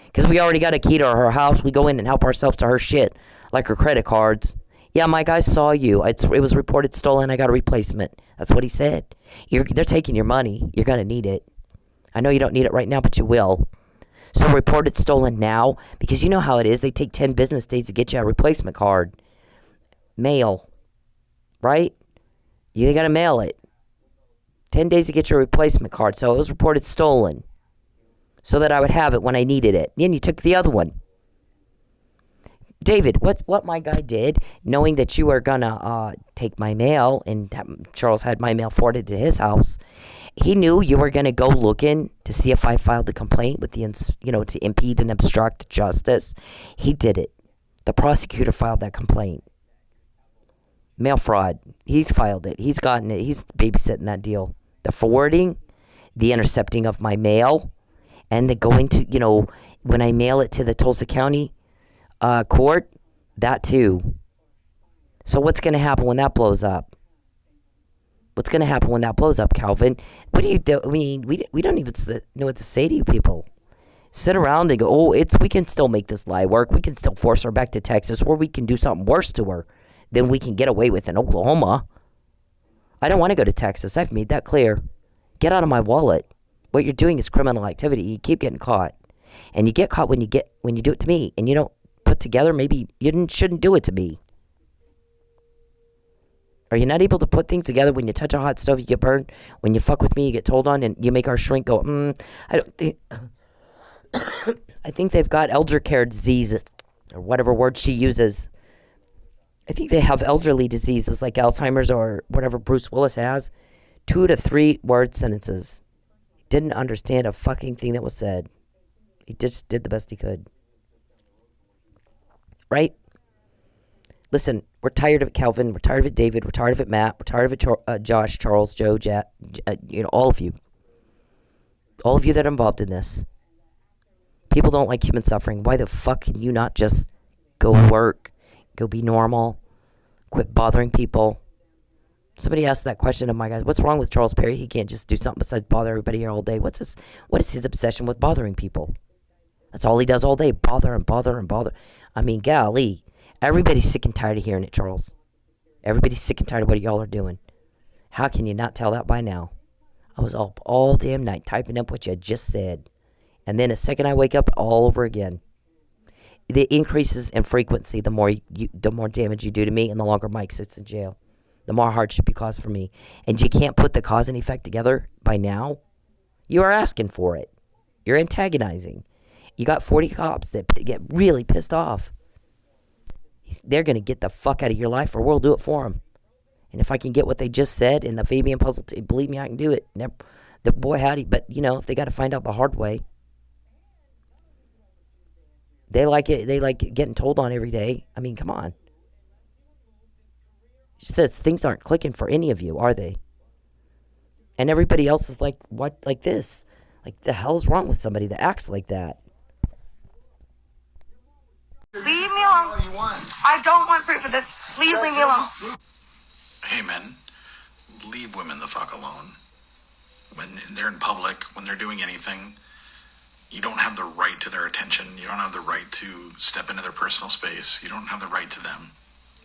because we already got a key to her house. We go in and help ourselves to her shit, like her credit cards. Yeah, my guy saw you. It was reported stolen. I got a replacement. That's what he said. They're taking your money. You're going to need it. I know you don't need it right now, but you will. So report it stolen now, because you know how it is. They take 10 business days to get you a replacement card. Mail. Right? You got to mail it. 10 days to get your replacement card. So it was reported stolen. So that I would have it when I needed it. Then you took the other one. David, what my guy did, knowing that you were gonna take my mail, and Charles had my mail forwarded to his house, he knew you were gonna go looking to see if I filed a complaint with to impede and obstruct justice. He did it. The prosecutor filed that complaint. Mail fraud. He's filed it. He's gotten it. He's babysitting that deal. The forwarding, the intercepting of my mail, and the going to, when I mail it to the Tulsa County court, that too. So what's going to happen when that blows up? What's going to happen when that blows up, Calvin? What do you do? I mean, we don't even know what to say to you people. Sit around and go, we can still make this lie work. We can still force her back to Texas, or we can do something worse to her than we can get away with in Oklahoma. I don't want to go to Texas. I've made that clear. Get out of my wallet. What you're doing is criminal activity. You keep getting caught. And you get caught when you do it to me, and you don't put together, maybe you shouldn't do it to me. Are you not able to put things together? When you touch a hot stove, you get burned. When you fuck with me, you get told on, and you make our shrink go, I don't think... I think they've got elder care diseases, or whatever word she uses. I think they have elderly diseases like Alzheimer's or whatever Bruce Willis has. 2 to 3 word sentences. Didn't understand a fucking thing that was said. He just did the best he could. Right? Listen, we're tired of it, Calvin. We're tired of it, David. We're tired of it, Matt. We're tired of it, Josh, Charles, Joe, all of you. All of you that are involved in this. People don't like human suffering. Why the fuck can you not just go work, go be normal, quit bothering people? Somebody asked that question of my guys. What's wrong with Charles Perry? He can't just do something besides bother everybody here all day. What is his obsession with bothering people? That's all he does all day. Bother and bother and bother. I mean, golly. Everybody's sick and tired of hearing it, Charles. Everybody's sick and tired of what y'all are doing. How can you not tell that by now? I was up all damn night typing up what you just said. And then the second I wake up, all over again. The increases in frequency, the more damage you do to me, and the longer Mike sits in jail. The more hardship you cause for me. And you can't put the cause and effect together by now. You are asking for it. You're antagonizing. You got 40 cops that get really pissed off. They're going to get the fuck out of your life, or we'll do it for them. And if I can get what they just said in the Fabian puzzle, believe me, I can do it. The boy howdy. But, if they got to find out the hard way. They like it. They like getting told on every day. I mean, come on. Just that things aren't clicking for any of you, are they? And everybody else is like, what? Like this? Like, the hell's wrong with somebody that acts like that? Leave me alone. I don't want proof of this. Please leave me alone. Hey, men, leave women the fuck alone. When they're in public, when they're doing anything, you don't have the right to their attention. You don't have the right to step into their personal space. You don't have the right to them.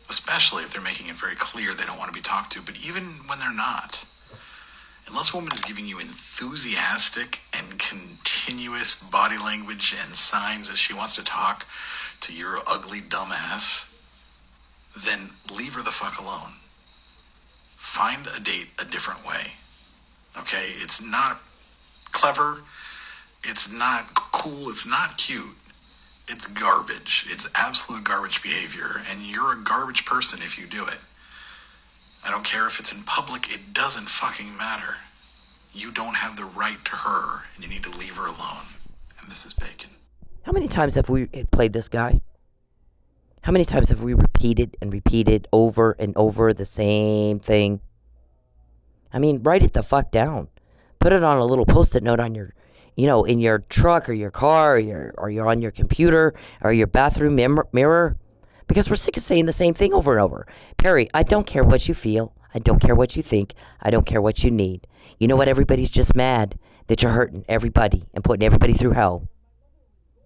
Especially if they're making it very clear they don't want to be talked to. But even when they're not, unless a woman is giving you enthusiastic and continuous body language and signs that she wants to talk to your ugly dumbass, then leave her the fuck alone. Find a date a different way. Okay? It's not clever. It's not cool. It's not cute. It's garbage. It's absolute garbage behavior, and you're a garbage person if you do it. I don't care if it's in public. It doesn't fucking matter. You don't have the right to her, and you need to leave her alone. And this is Bacon. How many times have we played this guy? How many times have we repeated and repeated over and over the same thing? I mean, write it the fuck down. Put it on a little post-it note on your, in your truck or your car or you're on your computer or your bathroom mirror. Because we're sick of saying the same thing over and over. Perry, I don't care what you feel. I don't care what you think. I don't care what you need. You know what? Everybody's just mad that you're hurting everybody and putting everybody through hell.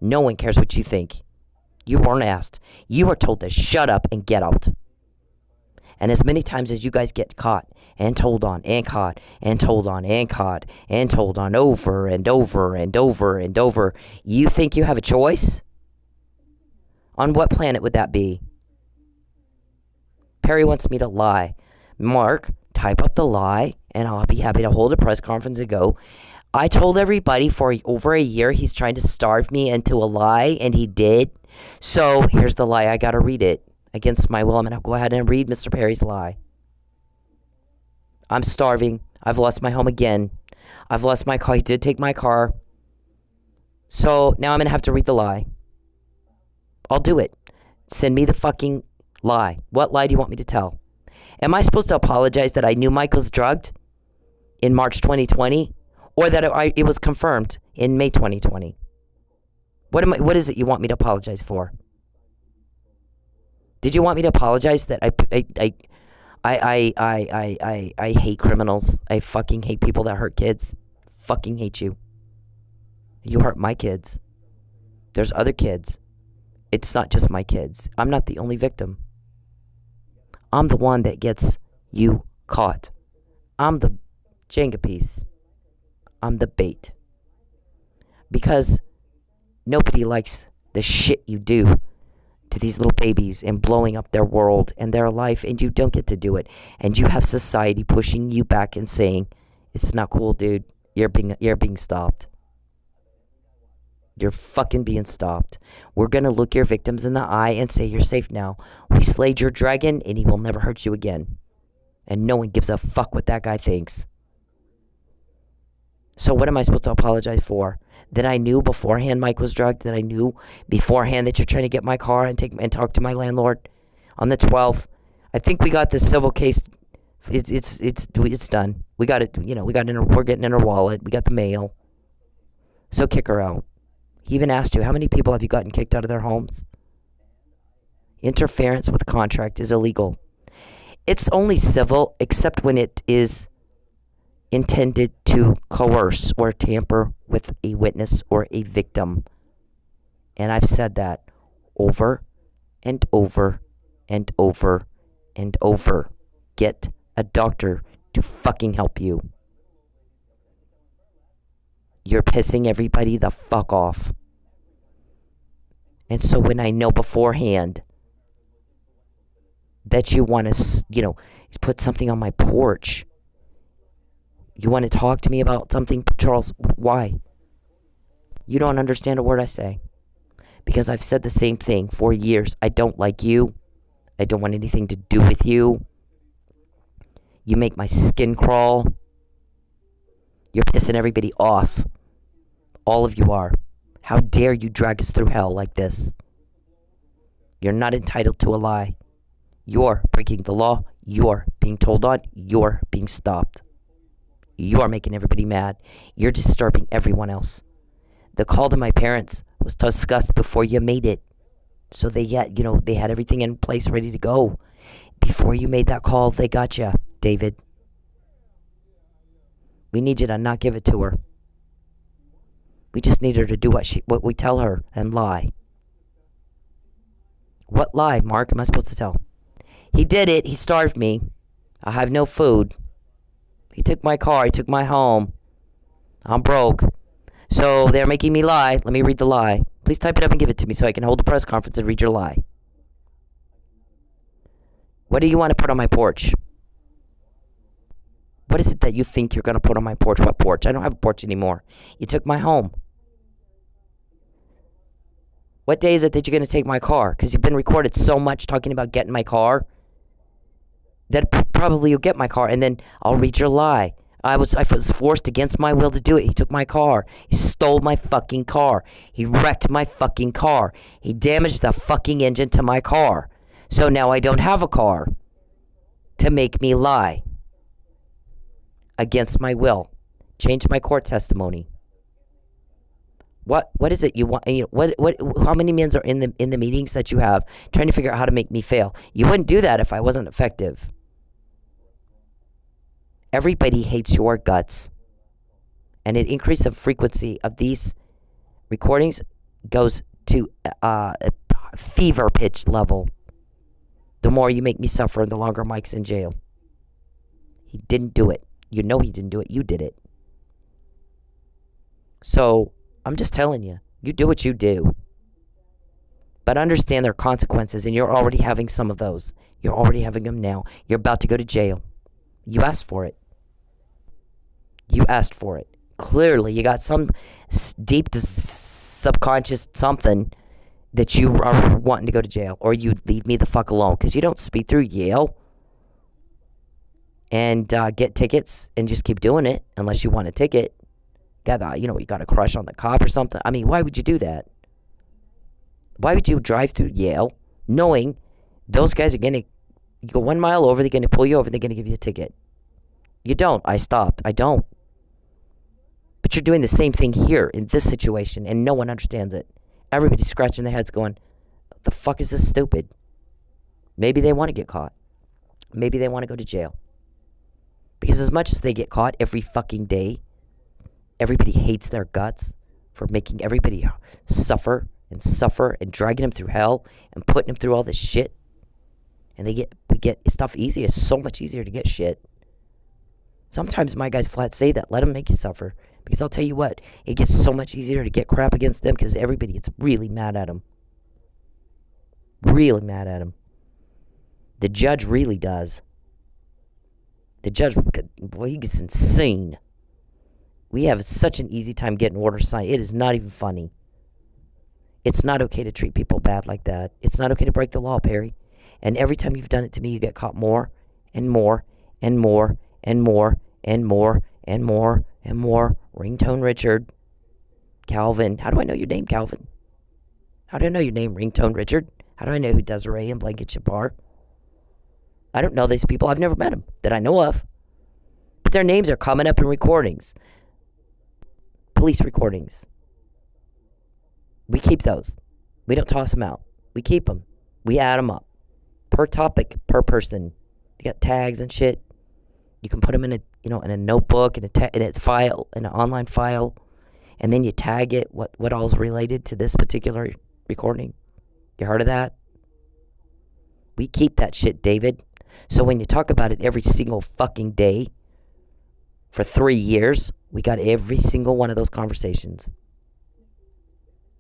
No one cares what you think. You weren't asked. You were told to shut up and get out. And as many times as you guys get caught and told on and caught and told on and caught and told on over and over and over and over, you think you have a choice? On what planet would that be? Perry wants me to lie. Mark, type up the lie and I'll be happy to hold a press conference and go, I told everybody for over a year he's trying to starve me into a lie, and he did. So here's the lie. I got to read it. Against my will, I'm going to go ahead and read Mr. Perry's lie. I'm starving. I've lost my home again. I've lost my car. He did take my car. So now I'm going to have to read the lie. I'll do it. Send me the fucking lie. What lie do you want me to tell? Am I supposed to apologize that I knew Mike was drugged in March 2020? Or that it was confirmed in May 2020? What is it you want me to apologize for? Did you want me to apologize that I hate criminals? I fucking hate people that hurt kids. Fucking hate you. You hurt my kids. There's other kids. It's not just my kids. I'm not the only victim. I'm the one that gets you caught. I'm the Jenga piece. I'm the bait. Because nobody likes the shit you do to these little babies and blowing up their world and their life, and you don't get to do it. And you have society pushing you back and saying, it's not cool, dude. You're being stopped. You're fucking being stopped. We're going to look your victims in the eye and say you're safe now. We slayed your dragon and he will never hurt you again. And no one gives a fuck what that guy thinks. So what am I supposed to apologize for? That I knew beforehand Mike was drugged? That I knew beforehand that you're trying to get my car and talk to my landlord? On the 12th, I think we got this civil case. It's done. We got it. We're getting in her wallet. We got the mail. So kick her out. He even asked you, how many people have you gotten kicked out of their homes? Interference with contract is illegal. It's only civil except when it is intended to coerce or tamper with a witness or a victim. And I've said that over and over and over and over. Get a doctor to fucking help you. You're pissing everybody the fuck off. And so when I know beforehand that you want to, put something on my porch, you want to talk to me about something, Charles, why? You don't understand a word I say. Because I've said the same thing for years. I don't like you. I don't want anything to do with you. You make my skin crawl. You're pissing everybody off. All of you are. How dare you drag us through hell like this? You're not entitled to a lie. You're breaking the law. You're being told on. You're being stopped. You're making everybody mad. You're disturbing everyone else. The call to my parents was discussed before you made it. So they had everything in place ready to go. Before you made that call, they got you, David. We need you to not give it to her. We just need her to do what we tell her and lie. What lie, Mark, am I supposed to tell? He did it. He starved me. I have no food. He took my car. He took my home. I'm broke. So they're making me lie. Let me read the lie. Please type it up and give it to me so I can hold a press conference and read your lie. What do you want to put on my porch? What is it that you think you're going to put on my porch? What porch? I don't have a porch anymore. You took my home. What day is it that you're going to take my car? Because you've been recorded so much talking about getting my car that probably you'll get my car, and then I'll read your lie. I was forced against my will to do it. He took my car. He stole my fucking car. He wrecked my fucking car. He damaged the fucking engine to my car. So now I don't have a car to make me lie against my will. Change my court testimony. What is it you want? How many men are in the meetings that you have trying to figure out how to make me fail? You wouldn't do that if I wasn't effective. Everybody hates your guts. And an increase of frequency of these recordings goes to a fever pitch level. The more you make me suffer, the longer Mike's in jail. He didn't do it. You know he didn't do it. You did it. So, I'm just telling you. You do what you do. But understand there are consequences, and you're already having some of those. You're already having them now. You're about to go to jail. You asked for it. You asked for it. Clearly, you got some deep subconscious something that you are wanting to go to jail, or you leave me the fuck alone, because you don't speed through Yale and get tickets and just keep doing it unless you want a ticket. You got a crush on the cop or something. I mean, why would you do that? Why would you drive through Yale knowing those guys are going to, you go 1 mile over, they're going to pull you over, they're going to give you a ticket? You don't. I stopped. I don't. But you're doing the same thing here in this situation, and no one understands it. Everybody's scratching their heads going, the fuck is this stupid? Maybe they want to get caught. Maybe they want to go to jail. Because as much as they get caught every fucking day, everybody hates their guts for making everybody suffer and dragging them through hell and putting them through all this shit. And we get stuff easy. It's so much easier to get shit. Sometimes my guys flat say that. Let them make you suffer. Because I'll tell you what, it gets so much easier to get crap against them because everybody gets really mad at them. Really mad at them. The judge really does. The judge, boy, he gets insane. We have such an easy time getting orders signed. It is not even funny. It's not okay to treat people bad like that. It's not okay to break the law, Perry. And every time you've done it to me, you get caught more and more and more and more and more and more and more. Ringtone Richard. Calvin. How do I know your name, Calvin? How do I know your name, Ringtone Richard? How do I know who Desiree and Blanket are? I don't know these people. I've never met them that I know of. But their names are coming up in recordings. Police recordings. We keep those. We don't toss them out. We keep them. We add them up. Per topic, per person. You got tags and shit. You can put them in a notebook, in a file, in an online file, and then you tag it. What all is related to this particular recording? You heard of that? We keep that shit, David. So when you talk about it every single fucking day for 3 years, we got every single one of those conversations.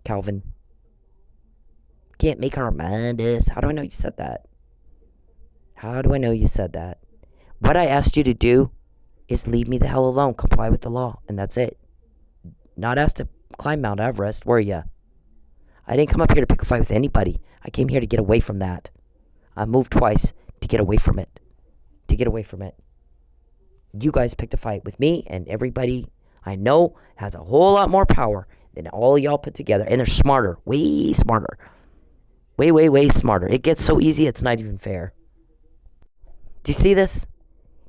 Calvin. Can't make her remind us. How do I know you said that? How do I know you said that? What I asked you to do is leave me the hell alone. Comply with the law. And that's it. Not asked to climb Mount Everest, were ya? I didn't come up here to pick a fight with anybody. I came here to get away from that. I moved twice to get away from it. To get away from it. You guys picked a fight with me, and everybody I know has a whole lot more power than all y'all put together. And they're smarter. Way smarter. Way, way, way smarter. It gets so easy, it's not even fair. Do you see this?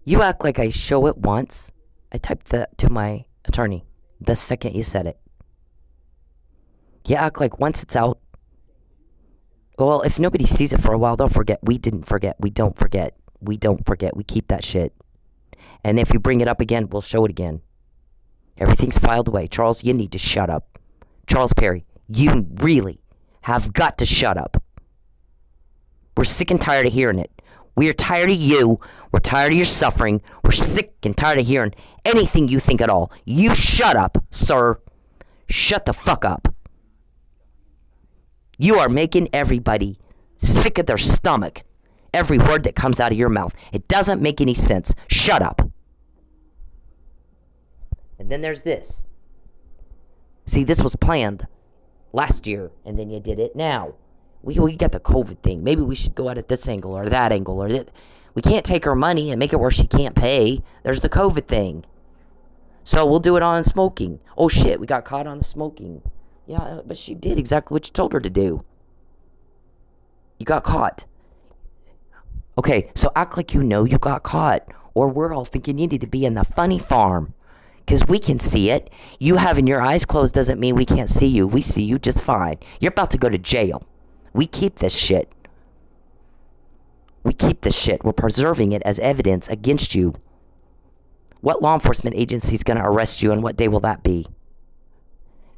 You act like I show it once. I typed that to my attorney the second you said it. You act like once it's out. Well, if nobody sees it for a while, they'll forget. We didn't forget. We don't forget. We don't forget. We keep that shit. And if you bring it up again, we'll show it again. Everything's filed away. Charles, you need to shut up. Charles Perry, you really have got to shut up. We're sick and tired of hearing it. We're tired of you. We're tired of your suffering. We're sick and tired of hearing anything you think at all. You shut up, sir. Shut the fuck up. You are making everybody sick at their stomach. Every word that comes out of your mouth. It doesn't make any sense. Shut up. And then there's this. See, this was planned last year, and then you did it now. We got the COVID thing. Maybe we should go at it this angle or that angle. Or that. We can't take her money and make it where she can't pay. There's the COVID thing. So we'll do it on smoking. Oh shit, we got caught on the smoking. Yeah, but she did exactly what you told her to do. You got caught. Okay, so act like you know you got caught. Or we're all thinking you need to be in the funny farm. Because we can see it. You having your eyes closed doesn't mean we can't see you. We see you just fine. You're about to go to jail. We keep this shit. We keep this shit. We're preserving it as evidence against you. What law enforcement agency is going to arrest you, and what day will that be?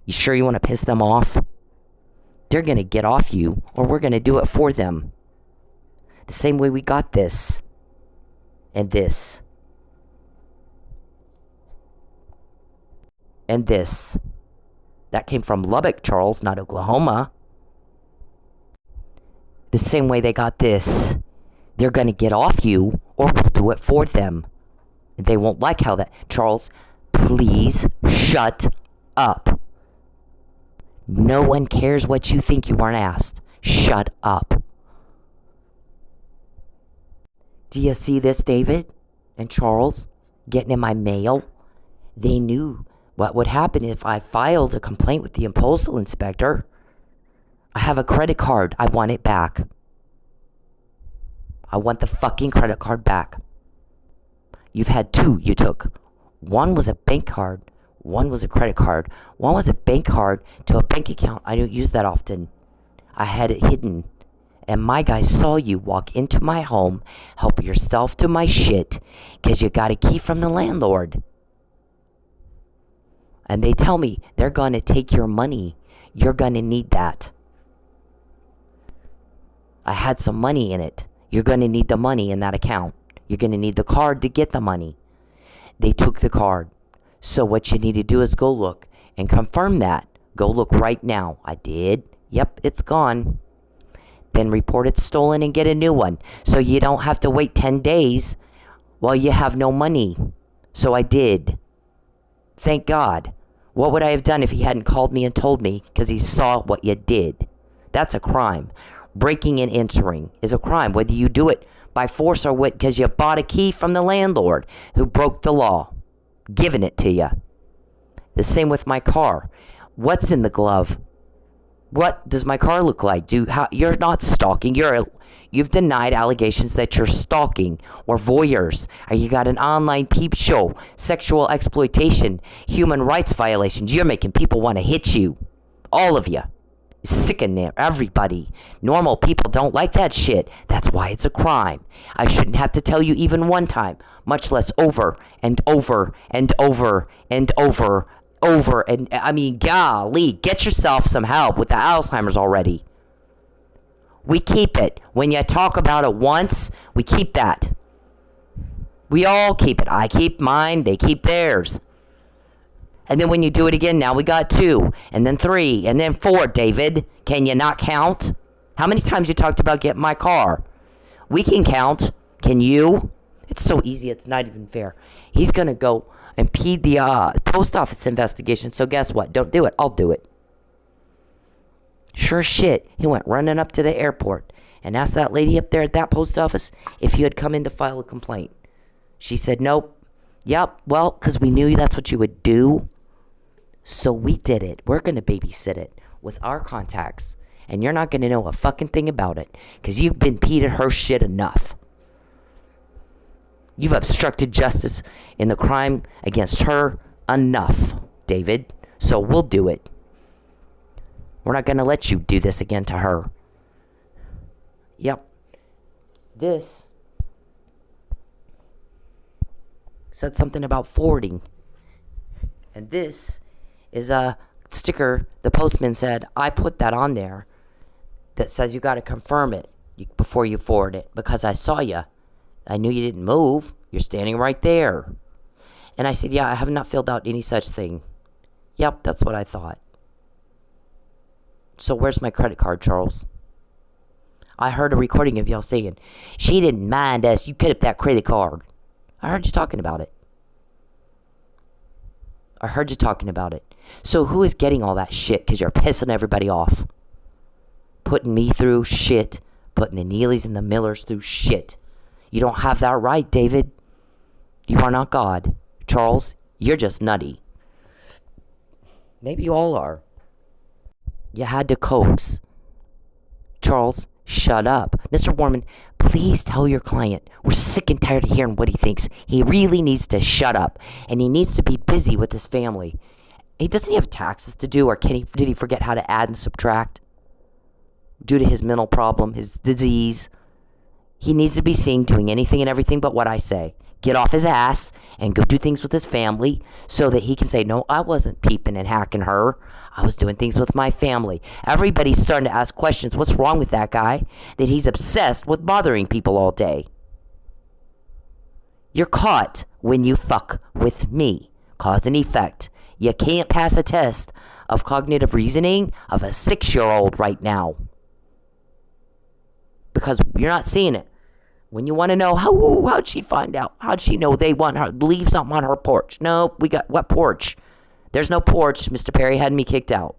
You sure you want to piss them off? They're going to get off you, or we're going to do it for them. The same way we got this. And this. And this. That came from Lubbock, Charles, not Oklahoma. The same way they got this. They're going to get off you, or we'll do it for them. They won't like how that... Charles, please shut up. No one cares what you think. You weren't asked. Shut up. Do you see this, David and Charles, getting in my mail? They knew what would happen if I filed a complaint with the postal inspector. I have a credit card. I want it back. I want the fucking credit card back. You've had two you took. One was a bank card. One was a credit card. One was a bank card to a bank account. I don't use that often. I had it hidden. And my guys saw you walk into my home, help yourself to my shit, because you got a key from the landlord. And they tell me they're going to take your money. You're going to need that. I had some money in it. You're going to need the money in that account. You're going to need the card to get the money. They took the card. So what you need to do is go look and confirm that. Go look right now. I did. Yep, it's gone. Then report it stolen and get a new one. So you don't have to wait 10 days while you have no money. So I did. Thank God. What would I have done if he hadn't called me and told me because he saw what you did? That's a crime. Breaking and entering is a crime, whether you do it by force or because you bought a key from the landlord who broke the law, giving it to you. The same with my car. What's in the glove? What does my car look like? You're not stalking. You've denied allegations that you're stalking or voyeurs. Or you got an online peep show, sexual exploitation, human rights violations. You're making people want to hit you. All of you. Sickening everybody. Normal people don't like that shit. That's why it's a crime. I shouldn't have to tell you even one time, much less over and over and over and over. And I mean, golly, get yourself some help with the Alzheimer's already. We keep it. When you talk about it once, we keep that. We all keep it. I keep mine, they keep theirs. And then when you do it again, now we got 2, and then 3, and then 4, David. Can you not count? How many times you talked about getting my car? We can count. Can you? It's so easy, it's not even fair. He's going to go and impede the post office investigation. So guess what? Don't do it. I'll do it. Sure shit. He went running up to the airport and asked that lady up there at that post office if you had come in to file a complaint. She said, nope. Yep. Well, because we knew that's what you would do. So we did it. We're going to babysit it with our contacts. And you're not going to know a fucking thing about it because you've been peed at her shit enough. You've obstructed justice in the crime against her enough, David. So we'll do it. We're not going to let you do this again to her. Yep. This said something about forwarding. And this is a sticker the postman said, I put that on there that says you got to confirm it before you forward it because I saw you. I knew you didn't move. You're standing right there. And I said, yeah, I have not filled out any such thing. Yep, that's what I thought. So where's my credit card, Charles? I heard a recording of y'all saying, she didn't mind us. You kept that credit card. I heard you talking about it. So who is getting all that shit because you're pissing everybody off? Putting me through shit. Putting the Neelys and the Millers through shit. You don't have that right, David. You are not God. Charles, you're just nutty. Maybe you all are. You had to coax. Charles, shut up. Mr. Warman, please tell your client we're sick and tired of hearing what he thinks. He really needs to shut up. And he needs to be busy with his family. Doesn't he have taxes to do, or did he forget how to add and subtract? Due to his mental problem, his disease. He needs to be seen doing anything and everything but what I say. Get off his ass and go do things with his family so that he can say, no, I wasn't peeping and hacking her. I was doing things with my family. Everybody's starting to ask questions. What's wrong with that guy? That he's obsessed with bothering people all day. You're caught when you fuck with me. Cause and effect. You can't pass a test of cognitive reasoning of a 6-year-old right now. Because you're not seeing it. When you want to know, how'd she find out? How'd she know they want her to leave something on her porch? Nope, we got, what porch? There's no porch. Mr. Perry had me kicked out.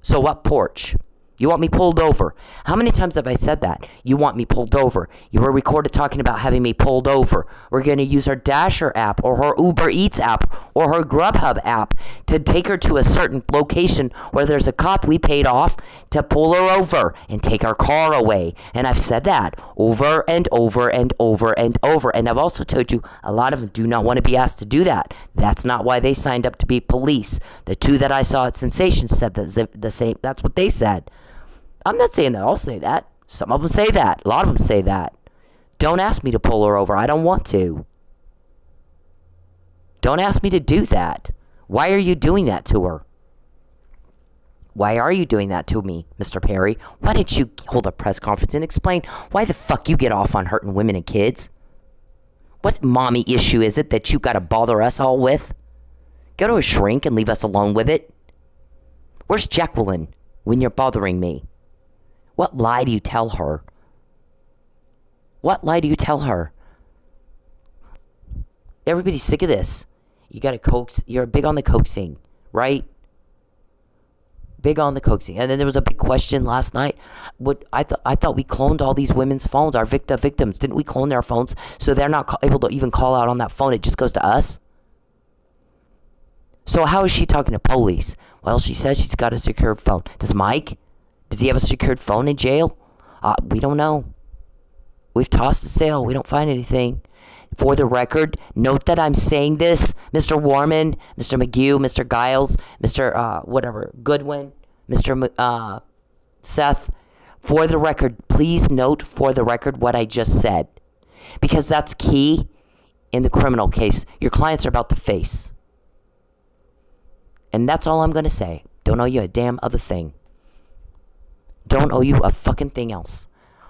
So what porch? You want me pulled over? How many times have I said that? You want me pulled over. You were recorded talking about having me pulled over. We're going to use her Dasher app or her Uber Eats app or her Grubhub app to take her to a certain location where there's a cop we paid off to pull her over and take our car away. And I've said that over and over and over and over. And I've also told you a lot of them do not want to be asked to do that. That's not why they signed up to be police. The 2 that I saw at Sensation said the same. That's what they said. I'm not saying that I'll say that. Some of them say that. A lot of them say that. Don't ask me to pull her over. I don't want to. Don't ask me to do that. Why are you doing that to her? Why are you doing that to me, Mr. Perry? Why didn't you hold a press conference and explain why the fuck you get off on hurting women and kids? What mommy issue is it that you got to bother us all with? Go to a shrink and leave us alone with it. Where's Jacqueline when you're bothering me? What lie do you tell her? What lie do you tell her? Everybody's sick of this. You gotta coax. You're big on the coaxing, right? Big on the coaxing. And then there was a big question last night. I thought we cloned all these women's phones, our victims. Didn't we clone their phones so they're not able to even call out on that phone? It just goes to us. So how is she talking to police? Well, she says she's got a secured phone. Does he have a secured phone in jail? We don't know. We've tossed the sale. We don't find anything. For the record, note that I'm saying this, Mr. Warman, Mr. McGee, Mr. Giles, Mr. Goodwin, Seth, for the record, please note for the record what I just said. Because that's key in the criminal case your clients are about to face. And that's all I'm going to say. Don't owe you a damn other thing. Don't owe you a fucking thing else.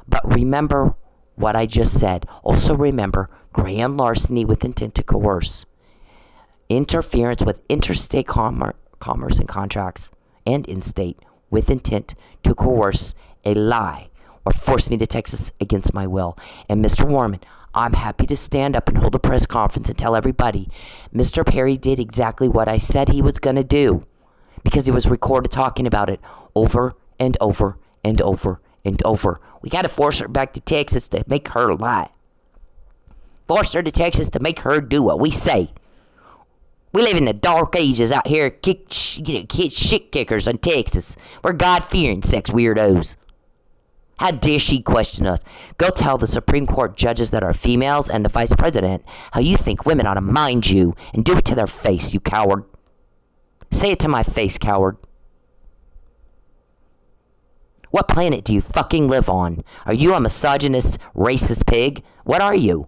But remember what I just said. Also remember grand larceny with intent to coerce. Interference with interstate commerce and contracts and in-state with intent to coerce a lie or force me to Texas against my will. And Mr. Warman, I'm happy to stand up and hold a press conference and tell everybody Mr. Perry did exactly what I said he was going to do because he was recorded talking about it over and over and over and over. We got to force her back to Texas to make her lie. Force her to Texas to make her do what we say. We live in the dark ages out here, shit kickers in Texas. We're God-fearing sex weirdos. How dare she question us? Go tell the Supreme Court judges that are females and the Vice President how you think women ought to mind you and do it to their face, you coward. Say it to my face, coward. What planet do you fucking live on? Are you a misogynist, racist pig? What are you?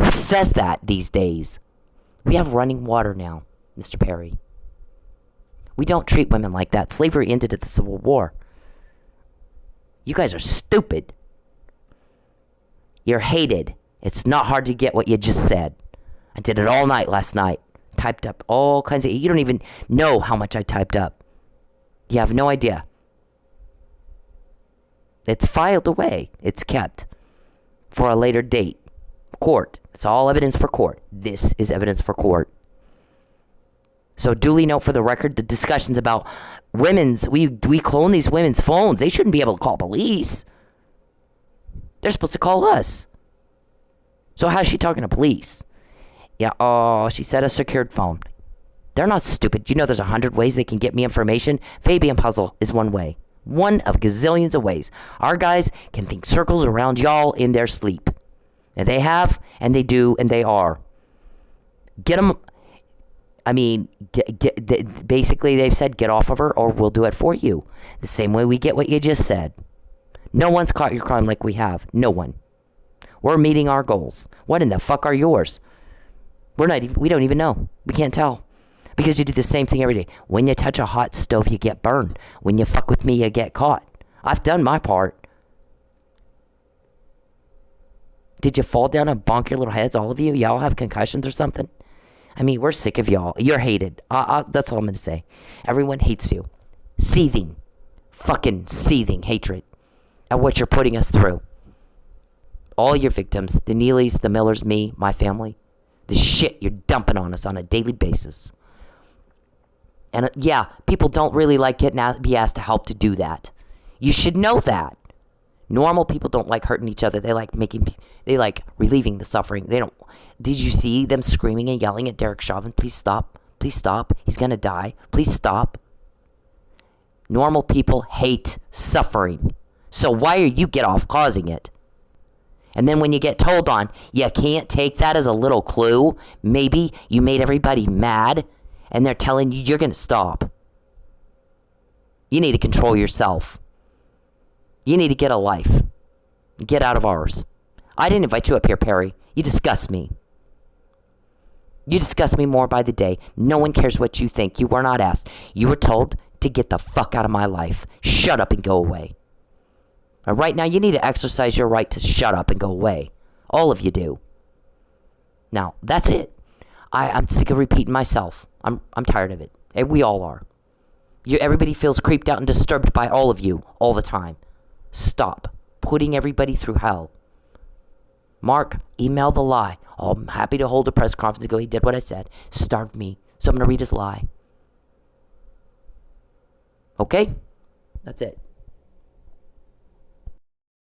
Who says that these days? We have running water now, Mr. Perry. We don't treat women like that. Slavery ended at the Civil War. You guys are stupid. You're hated. It's not hard to get what you just said. I did it all night last night. Typed up all kinds of... You don't even know how much I typed up. You have no idea. It's filed away. It's kept for a later date. Court. It's all evidence for court. This is evidence for court. So duly note for the record, the discussions about women's, we clone these women's phones. They shouldn't be able to call police. They're supposed to call us. So how's she talking to police? Yeah, oh, she said a secured phone. They're not stupid. You know there's 100 ways they can get me information. Fabian puzzle is one way. One of gazillions of ways. Our guys can think circles around y'all in their sleep. And they have, and they do, and they are. Get them... I mean, basically they've said get off of her or we'll do it for you. The same way we get what you just said. No one's caught your crime like we have. No one. We're meeting our goals. What in the fuck are yours? We don't even know. We can't tell. Because you do the same thing every day. When you touch a hot stove, you get burned. When you fuck with me, you get caught. I've done my part. Did you fall down and bonk your little heads, all of you? Y'all have concussions or something? I mean, we're sick of y'all. You're hated. That's all I'm going to say. Everyone hates you. Seething. Fucking seething hatred at what you're putting us through. All your victims, the Neelys, the Millers, me, my family. The shit you're dumping on us on a daily basis. And yeah, people don't really like be asked to help to do that. You should know that. Normal people don't like hurting each other. They like relieving the suffering. They don't. Did you see them screaming and yelling at Derek Chauvin? Please stop. Please stop. He's going to die. Please stop. Normal people hate suffering. So why are you get off causing it? And then when you get told on, you can't take that as a little clue. Maybe you made everybody mad and they're telling you you're going to stop. You need to control yourself. You need to get a life. Get out of ours. I didn't invite you up here, Perry. You disgust me. You disgust me more by the day. No one cares what you think. You were not asked. You were told to get the fuck out of my life. Shut up and go away. And right now, you need to exercise your right to shut up and go away. All of you do. Now, that's it. I'm sick of repeating myself. I'm tired of it. And we all are. Everybody feels creeped out and disturbed by all of you all the time. Stop putting everybody through hell. Mark, email the lie. Oh, I'm happy to hold a press conference and go, he did what I said. Starved me. So I'm going to read his lie. Okay? That's it.